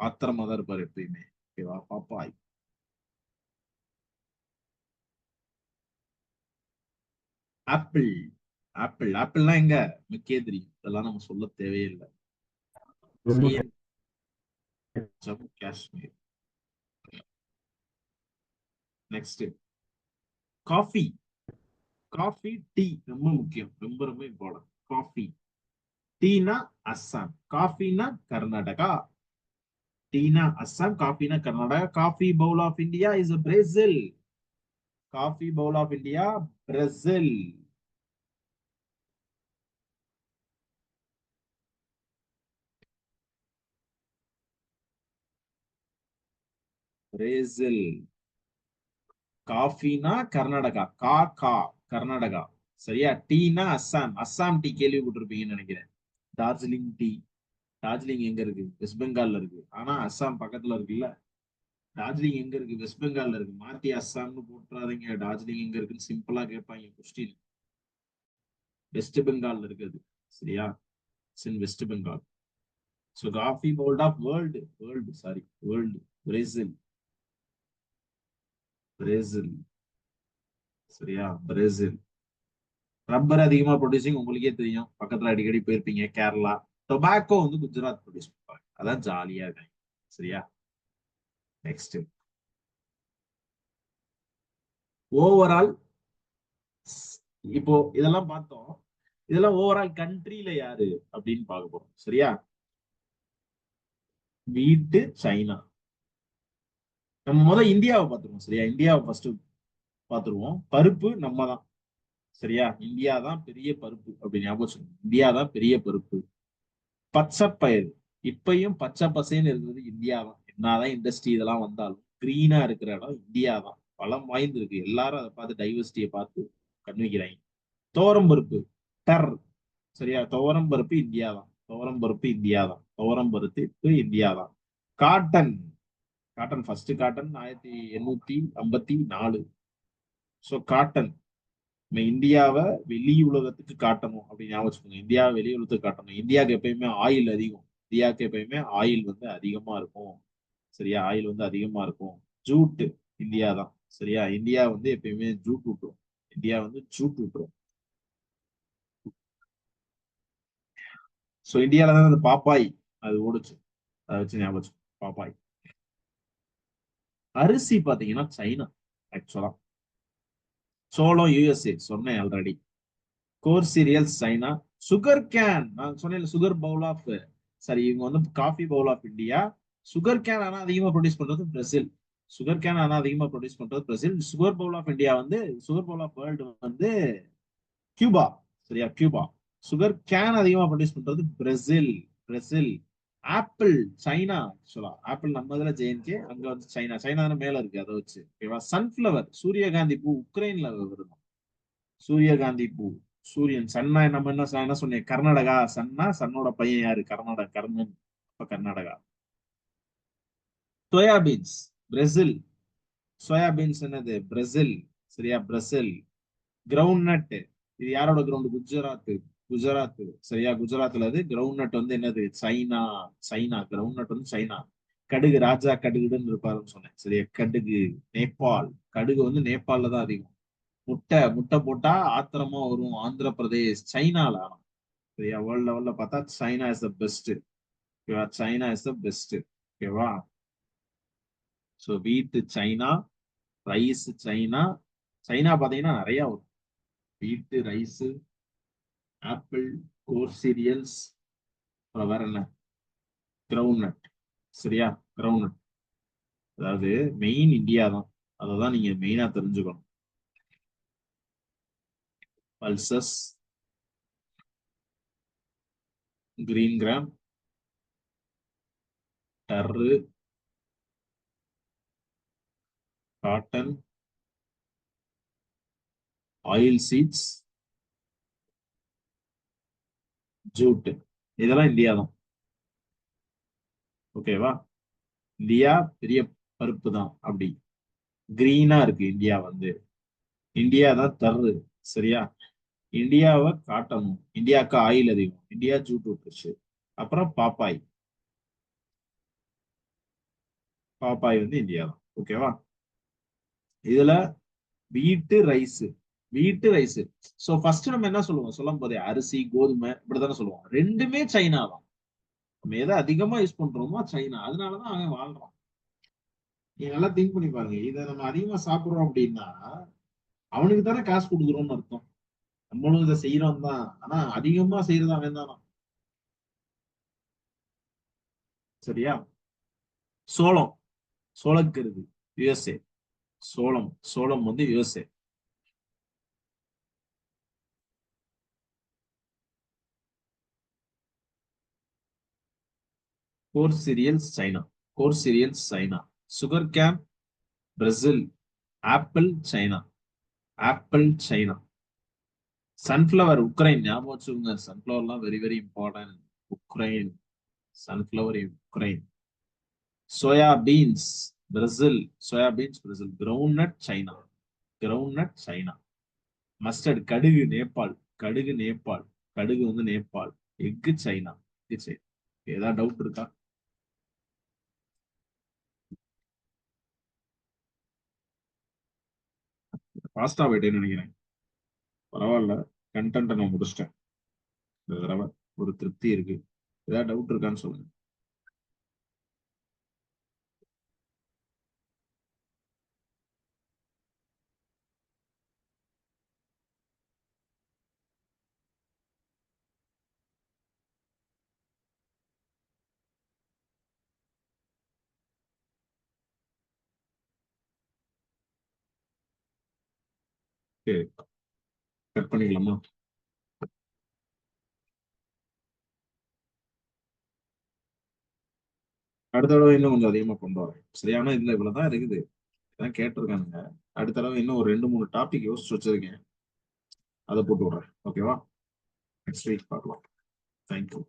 ஆத்திரமா தான் இருப்பாரு எப்பயுமே. ஓகேவா? பாப்பாய். ஆப்பிள், ஆப்பிள்னா எங்க? முக்கியதிரி. இதெல்லாம் நம்ம சொல்ல தேவையில்லை. Jammu Jammu Kashmir. Next coffee, coffee tea ரொம்ப முக்கியம், ரொம்ப ரொம்ப இம்பார்ட்டன்ட். காஃபி, டீனா அஸ்ஸாம், காஃபினா கர்நாடகா. டீனா அஸ்ஸாம், காஃபினா Karnataka. Coffee bowl of India is Brazil. Coffee bowl of India Brazil. Brazil. காஃபினா கர்நாடகா, கா கர்நாடகா. சரியா? டீனா அஸ்ஸாம், அஸ்ஸாம் டீ கேள்விப்பட்டிருப்பீங்கன்னு நினைக்கிறேன். டார்ஜிலிங் டீ. டார்ஜிலிங் எங்க இருக்கு? வெஸ்ட் பெங்கால்ல இருக்கு. ஆனா அஸ்ஸாம் பக்கத்துல இருக்குல்ல. டார்ஜிலிங் எங்க இருக்கு? வெஸ்ட் பெங்கால்ல இருக்கு. மாத்தி அஸ்ஸாம்னு போட்டுறாதீங்க. டார்ஜிலிங் எங்க இருக்குன்னு சிம்பிளா கேட்பாங்க கொஸ்டின். வெஸ்ட் பெங்கால்ல இருக்குது. சரியா? West Bengal. So coffee bowl of world sorry, world. Brazil, Brazil. சரியா? பிரேசில். ரப்பர் அதிகமா ப்ரொடியூசிங் உங்களுக்கே தெரியும், பக்கத்துல அடிக்கடி போயிருப்பீங்க. கேரளா. டொபாக்கோ வந்து குஜராத் ப்ரொடியூஸ் பண்ணுவாங்க. அதான் ஜாலியா இருக்காங்க. சரியா? Next overall. இப்போ இதெல்லாம் பார்த்தோம். இதெல்லாம் ஓவரால் கண்ட்ரில யாரு அப்படின்னு பார்க்க போறோம். சரியா? வீட்டு சைனா. நம்ம முதல் இந்தியாவை பார்த்துருவோம். சரியா? இந்தியாவை ஃபர்ஸ்ட் பார்த்துருவோம். பருப்பு நம்ம தான். சரியா? இந்தியா தான் பெரிய பருப்பு அப்படி ஞாபகம் வச்சுக்கணும். இந்தியா தான் பெரிய பருப்பு. பச்சை பயிர், இப்பயும் பச்சை பசேன்னு இருக்கிறது இந்தியா தான். என்னதான் இண்டஸ்ட்ரி இதெல்லாம் வந்தாலும் கிரீனா இருக்கிற இடம் இந்தியா தான். வளம் வாய்ந்து இருக்கு. எல்லாரும் அதை பார்த்து டைவர்சிட்டியை பார்த்து கண் வைக்கிறாங்க. துவரம் பருப்பு, டர். சரியா? துவரம் பருப்பு இந்தியா தான். துவரம் பருப்பு இந்தியா தான். துவரம் பருப்பு இந்தியா தான். Cotton, cotton first cotton 1854. So cotton. நம்ம இந்தியாவை வெளி உலகத்துக்கு காட்டணும் அப்படின்னு ஞாபகம் வச்சுக்கோங்க. இந்தியாவை வெளி உலகத்துக்கு காட்டணும். இந்தியாவுக்கு எப்பயுமே ஆயில் அதிகம். இந்தியாவுக்கு எப்பயுமே ஆயில் வந்து அதிகமா இருக்கும். சரியா? ஆயில் வந்து அதிகமா இருக்கும். ஜூட் இந்தியா தான். சரியா? இந்தியா வந்து எப்பயுமே ஜூட் விட்டுரும். இந்தியா வந்து ஜூட் விட்டுரும். ஸோ இந்தியாவில தான் அந்த பாப்பாய் அது ஓடுச்சு. அதை வச்சு ஞாபகம் வச்சுக்கோங்க. பாப்பாய். அரிசி பாத்தீங்கன்னா சைனா ஆக்சுவலா. சோளம் USA சொன்னேன் already. Coarse cereals China. Sugar cane நான் சொன்னேன், சுகர் பவுல் ஆஃப், சரி இவங்க வந்து coffee bowl of India. Sugar cane ஆனா அதிகமா ப்ரொடியூஸ் பண்றது பிரேசில். சுகர் கேன் ஆனா அதிகமா ப்ரொடியூஸ் பண்றது Brazil. Sugar bowl of India வந்து, சுகர் பவுல் ஆஃப் வேர்ல்டு வந்து கியூபா. சரியா? கியூபா. சுகர் கேன் அதிகமா ப்ரொடியூஸ் பண்றது பிரேசில், பிரேசில். ஆப்பிள் சைனா ஆக்சுவலா. ஆப்பிள் நம்ம இதுல JNK, அங்க வந்து சைனா. சைனா தானே மேல இருக்கு, அதை வச்சு. ஓகேவா? சன்ஃபிளவர், சூரியகாந்தி பூ உக்ரைன்ல வருது. சூரியகாந்தி பூ. சூரியன் சன்னா நம்ம என்ன சொன்னேன்? கர்நாடகா. சன்னா, சன்னோட பையன் யாரு? கர்நாடகா, கர்ணன். அப்ப கர்நாடகா. Soybeans Brazil. சோயாபீன்ஸ் என்னது? பிரேசில். சரியா? பிரேசில். கிரவுண்ட் நட், இது யாரோட கிரவுண்ட்? குஜராத், குஜராத். சரியா? குஜராத்ல அது. கிரவுண்ட் நட் வந்து என்னது? China, China. கிரவுண்ட் நட் வந்து சைனா. கடுகு ராஜா கடுகுன்னு இருப்பாருன்னு சொன்னேன் சரியா. கடுகு நேபாள். கடுகு வந்து நேபாள்ல தான் அதிகம். முட்டை முட்டை போட்டா ஆத்திரமா வரும் ஆந்திர பிரதேஷ் சைனால. ஆனா சரியா, வேர்ல்ட் லெவல்ல பார்த்தா சைனா இஸ் த பெஸ்ட். ஓகேவா, சைனா இஸ் த பெஸ்ட். ஓகேவா. ஸோ வீட்டு சைனா, ரைஸ் சைனா. சைனா பாத்தீங்கன்னா நிறைய வரும். வீட்டு, ரைஸ், ஆப்பிள், கோர் சீரியல்ஸ், அப்புறம் வேற என்ன, கிரவுண்ட் நட். சரியா, கிரவுண்ட் நட். அதாவது மெயின் இந்தியா தான். அதை தான் நீங்க மெயினா தெரிஞ்சுக்கணும். பல்சஸ், கிரீன் கிராம், டர்ரு, காட்டன், ஆயில் சீட்ஸ், ஜூட். இதெல்லாம் இந்தியா தான். ஓகேவா. இந்தியா பெரிய பருப்பு தான். அப்படி கிரீனா இருக்கு இந்தியா வந்து. இந்தியா தான் தர்ரு. சரியா. இந்தியாவை காட்டணும். இந்தியாவுக்கு ஆயில் அதிகம். இந்தியா ஜூட் விட்டுருச்சு. அப்புறம் பாப்பாய். பாப்பாய் வந்து இந்தியா தான். ஓகேவா. இதுல வீட்டு ரைஸ். வீட்டு ரைஸ். சோ ஃபர்ஸ்ட் நம்ம என்ன சொல்லுவோம் சொல்லும் போதே, அரிசி கோதுமை இப்படித்தானே சொல்லுவோம். ரெண்டுமே சைனா தான். நம்ம எதை அதிகமா யூஸ் பண்றோமோ சைனா. அதனாலதான் அவன் வாழ்றான். நீங்க நல்லா திங்க் பண்ணி பாருங்க. இதை நம்ம அதிகமா சாப்பிடுறோம் அப்படின்னா அவனுக்கு தானே காசு கொடுக்குறோம்னு அர்த்தம். நம்மளும் இதை செய்யறோம் தான், ஆனா அதிகமா செய்யறது அவன் தானா. சரியா. சோளம். சோளக்கருது யுஎஸ்ஏ. சோளம் சோளம் வந்து USA. Coarse cereals China. Coarse cereals China. Sugar cane Brazil. Apple China. Apple China. Sunflower Ukraine. ஞாபகம் வச்சுக்கோங்க, சன்ஃபிளவர்லாம் very very important. Ukraine. Sunflower Ukraine. Soya beans Brazil. Soya beans Brazil. Ground nut China. Ground nut China. Mustard கடுகு நேபாள். கடுகு நேபாள். கடுகு வந்து நேபாள். எக்கு China. எக்கு China. ஏதாவது டவுட் இருக்கா? பாஸ்டா போயிட்டேன்னு நினைக்கிறேன். பரவாயில்ல, கண்டென்ட் நான் முடிச்சிட்டேன் இந்த தடவை. ஒரு திருப்தி இருக்கு. ஏதாவது டவுட் இருக்கான்னு சொல்லுங்க. சரி, கட் பண்ணிக்கலாமா? அடுத்த தடவை இன்னும் கொஞ்சம் அதிகமா கொண்டு வரேன். சரியான இதுல இவ்வளவுதான் இருக்குது. இதான் கேட்டிருக்கானுங்க. அடுத்த தடவை இன்னும் ஒரு 2 3 டாபிக் யோசிச்சு வச்சிருக்கேன். அதை போட்டு விடுறேன். ஓகேவா. நெக்ஸ்ட் வீக் பார்க்கலாம். தேங்க்யூ.